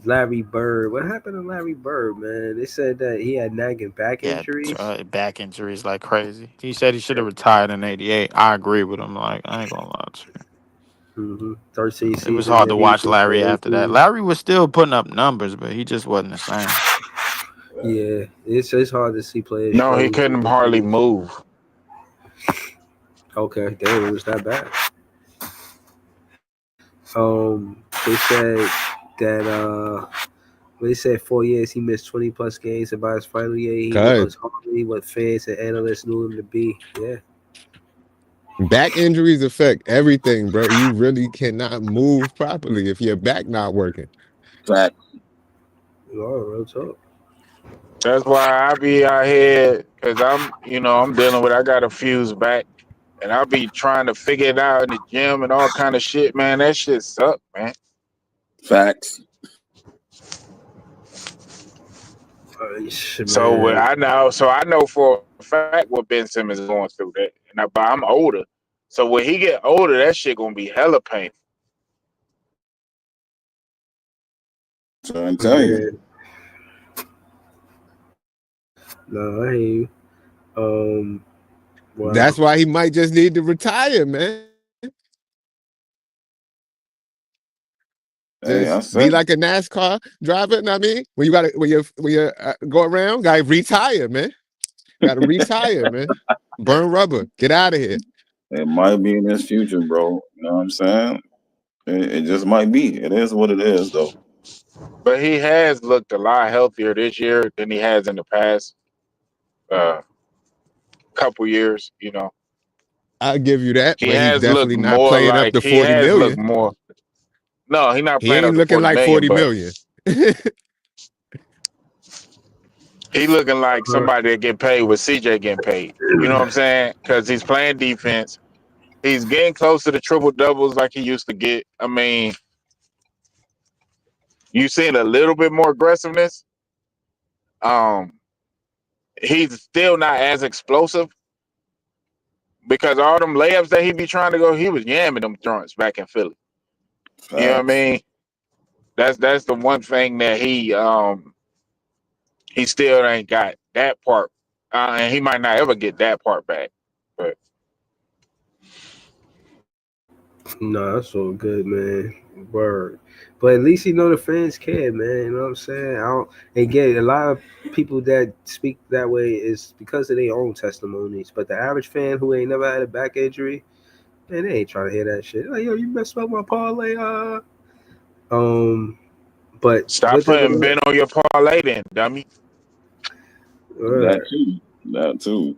Larry Bird. What happened to Larry Bird, man? They said that he had nagging back Yeah, injuries. back injuries like crazy. He said he should have retired in '88. I agree with him. Like, I ain't gonna lie to you. 13 It was seasons hard and to he watch just Larry turned after that. 18. Larry was still putting up numbers, but he just wasn't the same. Yeah, it's hard to see players no, he struggle through couldn't hardly injuries. move. Okay, damn, it was that bad. They said that they said 4 years he missed 20 plus games, and by his final year he Cause was hardly what fans and analysts knew him to be. Yeah, back injuries affect everything, bro. You really cannot move properly if your back not working. Fact. real talk. That's why I be out here because I'm dealing with. I got a fuse back, and I'll be trying to figure it out in the gym and all kind of shit. Man, that shit suck, man. Facts. So Man, I know for a fact what Ben Simmons is going through. But I'm older, so when he get older, that shit gonna be hella painful. So I tell you. man, no, I hear you. Um, That's wow. why he might just need to retire, man. Hey, I Just be said like a NASCAR driver. Know what I mean, when you go around, gotta retire, man. Gotta retire, man. Burn rubber. Get out of here. it might be in his future, bro. You know what I'm saying? It just might be. It is what it is, though. But he has looked a lot healthier this year than he has in the past uh, couple years. I'll give you that, He but he's has looked definitely not more playing up like to he 40 has looked million. more. No, he's not He playing ain't up to looking 40 like million, 40 but million. he looking like somebody that get paid with CJ getting paid. You know what I'm saying? Because he's playing defense. He's getting close to the triple doubles like he used to get. I mean, you seeing a little bit more aggressiveness. Um, he's still not as explosive because all them layups that he be trying to go, he was yamming them joints back in Philly. You know what I Facts. mean? That's the one thing that he still ain't got that part, and he might not ever get that part back. But No, that's so good, man. Word. But at least you know the fans care, man. You know what I'm saying? I don't and get a lot of people that speak that way is because of their own testimonies. But the average fan who ain't never had a back injury, man, they ain't trying to hear that shit. Like, yo, you messed up my parlay, but stop with it putting Ben on your parlay, then, dummy. That word, too. That too.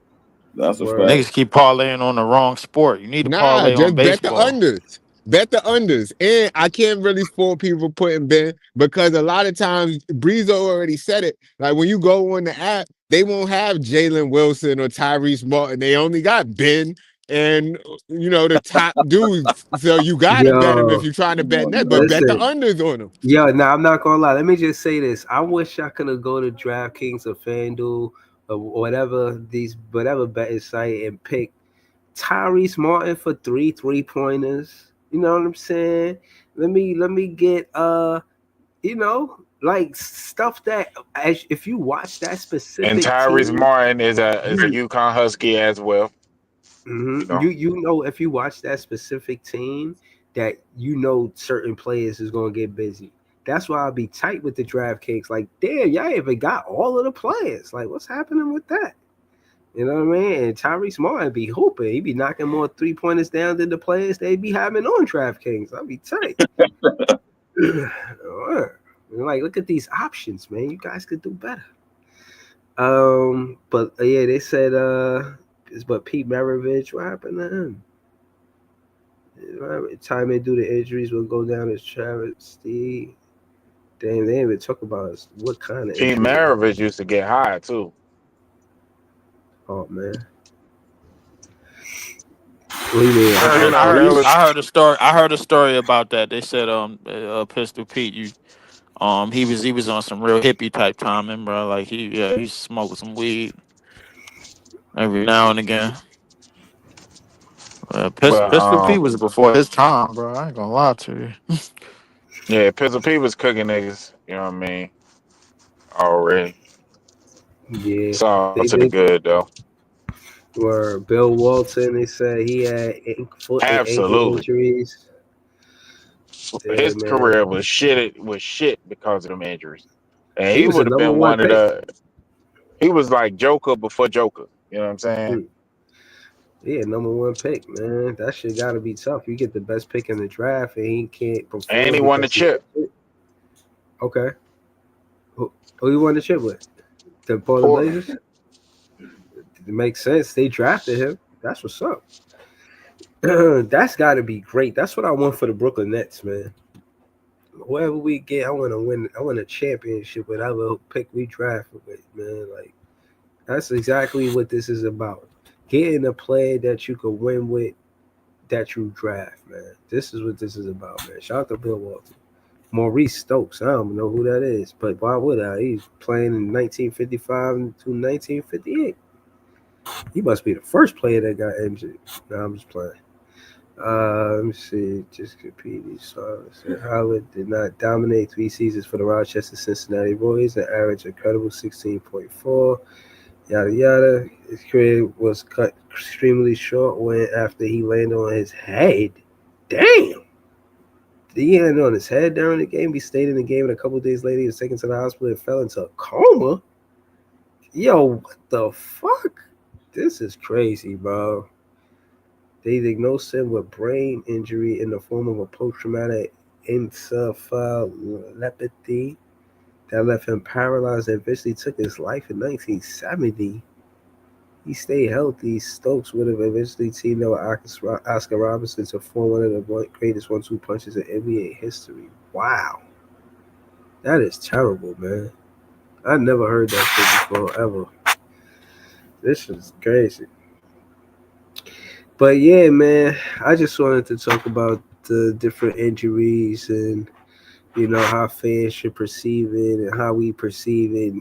That's a word. fact. Niggas keep parlaying on the wrong sport. You need to Nah, parlay on just bet the baseball. unders. Bet the unders. And I can't really fault people putting Ben because a lot of times Breezo already said it. Like when you go on the app, they won't have Jalen Wilson or Tyrese Martin. They only got Ben and the top dudes. So you gotta bet them if Yo, you're trying to bet Come net, on, but bro. bet the listen. unders on them. Yo, nah, I'm not gonna lie. Let me just say this. I wish I could have go to DraftKings or FanDuel or whatever betting site and pick Tyrese Martin for three pointers. You know what I'm saying? Let me get like stuff that if you watch that And specific Tyrese team, Martin is a UConn Husky as well. You know, you know if you watch that specific team that certain players is gonna get busy. That's why I'll be tight with the DraftKings. Like, damn, y'all even got all of the players. Like, what's happening with that? You know what I mean? And Tyrese Martin be hooping. He be knocking more 3 pointers down than the players they be having on DraftKings. I'll be tight. Like, look at these options, man. You guys could do better. But yeah, they said but Pete Maravich, what happened to him? Time they do the injuries will go down as travesty. Damn, they didn't even talk about us. What kind of Pete injury? Maravich used to get high too. Oh man. What do you mean? You know, I heard a story. I heard a story about that. They said Pistol Pete, he was on some real hippie type timing, bro. Like he smoked some weed every now and again. but Pistol Pete was before his time, bro. I ain't gonna lie to you. yeah, Pistol Pete was cooking niggas. You know what I mean? Already. Yeah, It's all to the they good though. were Bill Walton. They said he had foot and ankle Absolutely. injuries. Yeah, His man. career was shit because of them injuries. And He he was a would have number been one one of pick. the he was like Joker before Joker. You know what I'm saying? Yeah, number one pick, man. That shit got to be tough. You get the best pick in the draft, and he can't And perform he won the because he's chip. okay. Who you won the chip with? The Portland Portland. Blazers. It makes sense. They drafted him. That's what's up. That's got to be great. That's what I want for the Brooklyn Nets, man. Whoever we get, I want to win. I want a championship. Whatever pick we draft with, man. Like that's exactly what this is about. Getting a player that you can win with, that you draft, man. This is what this is about, man. Shout out to Bill Walton. Maurice Stokes. I don't know who that is, but why would I? He's playing in 1955 to 1958. He must be the first player that got injured. No, I'm just playing. Let me see. Just competing. So Howard did not dominate 3 seasons for the Rochester Cincinnati Royals and averaged a incredible 16.4. Yada yada. His career was cut extremely short when after he landed on his head. Damn. He landed on his head during the game. He stayed in the game, and a couple days later, he was taken to the hospital and fell into a coma. Yo, what the fuck? This is crazy, bro. They diagnosed him with brain injury in the form of a post-traumatic encephalopathy that left him paralyzed and eventually took his life in 1970. He stayed healthy. Stokes would have eventually teamed up with Oscar Robertson to form one of the greatest 1-2 punches in NBA history. Wow. That is terrible, man. I never heard that shit before, ever. This is crazy. But yeah, man, I just wanted to talk about the different injuries and how fans should perceive it and how we perceive it,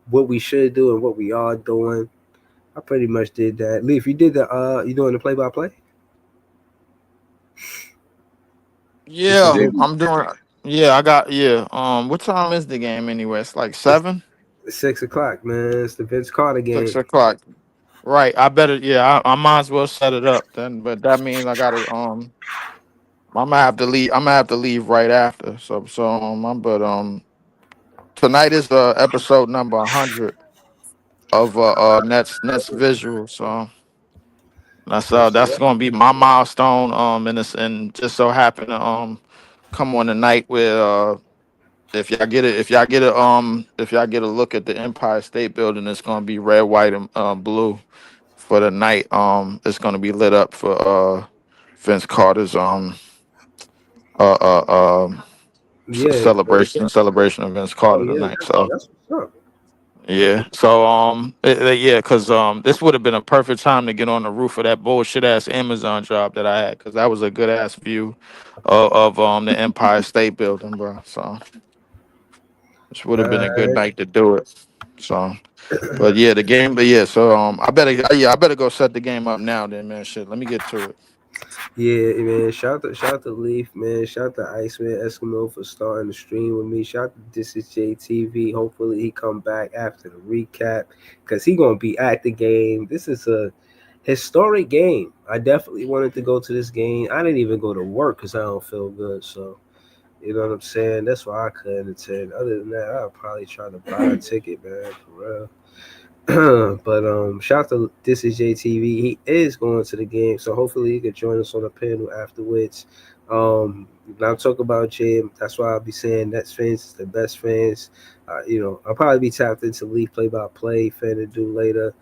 what we should do and what we are doing. I pretty much did that. Leaf, you did you doing the play by play? This is Yeah, it. I'm doing. Yeah, I got. Yeah. What time is the game anyway? It's like It's 7, 6 o'clock, man. It's the Vince Carter game. 6 o'clock. Right. I better. Yeah. I might as well set it up then. But that means I gotta. I'm gonna have to leave. I'm gonna have to leave right after. Tonight is episode number 100 of Nets Visual. So Yes, that's sir. gonna be my milestone. And just so happen to come on the night where if y'all get a look at the Empire State Building, it's gonna be red, white, and blue for the night. It's gonna be lit up for Vince Carter's uh uh um Yeah. celebration of Vince Oh Carter yeah, tonight. So that's what's up. yeah. So yeah, because this would have been a perfect time to get on the roof of that bullshit ass Amazon job that I had, because that was a good ass view of the Empire State Building, bro. So this would have been a good night to do it. So, but yeah, the game. But yeah, so I better go set the game up now. Then, man, shit. Let me get to it. Yeah, man. Shout out to Leaf, man. Shout out to Iceman Eskimo for starting the stream with me. Shout out to This Is JTV. Hopefully he come back after the recap, because he gonna be at the game. This is a historic game. I definitely wanted to go to this game. I didn't even go to work because I don't feel good. So you know what I'm saying? That's why I couldn't attend. Other than that, I'll probably try to buy a ticket, man, for real. But shout out to This Is JTV. He is going to the game, so hopefully he could join us on the panel afterwards. When I talk about Jim, that's why I'll be saying Nets fans is the best fans. I'll probably be tapped into Leaf play by play fan to do later.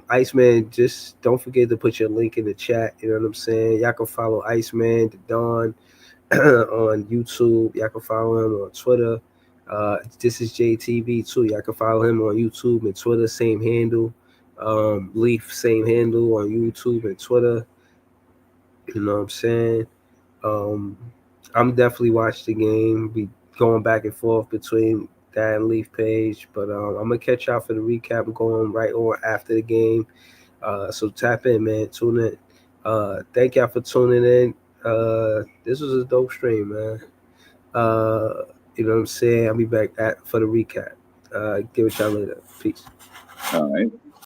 Iceman, just don't forget to put your link in the chat. You know what I'm saying? Y'all can follow Iceman, the Dawn, on YouTube. Y'all can follow him on Twitter. This is JTV too. Y'all can follow him on YouTube and Twitter, same handle. Leaf, same handle on YouTube and Twitter. You know what I'm saying? I'm definitely watching the game. Be going back and forth between that and Leaf page, but I'm gonna catch y'all for the recap. Going right on after the game. So tap in, man. Tune in. Thank y'all for tuning in. This was a dope stream, man. You know what I'm saying? I'll be back for the recap. Give it y'all later. Peace. All right.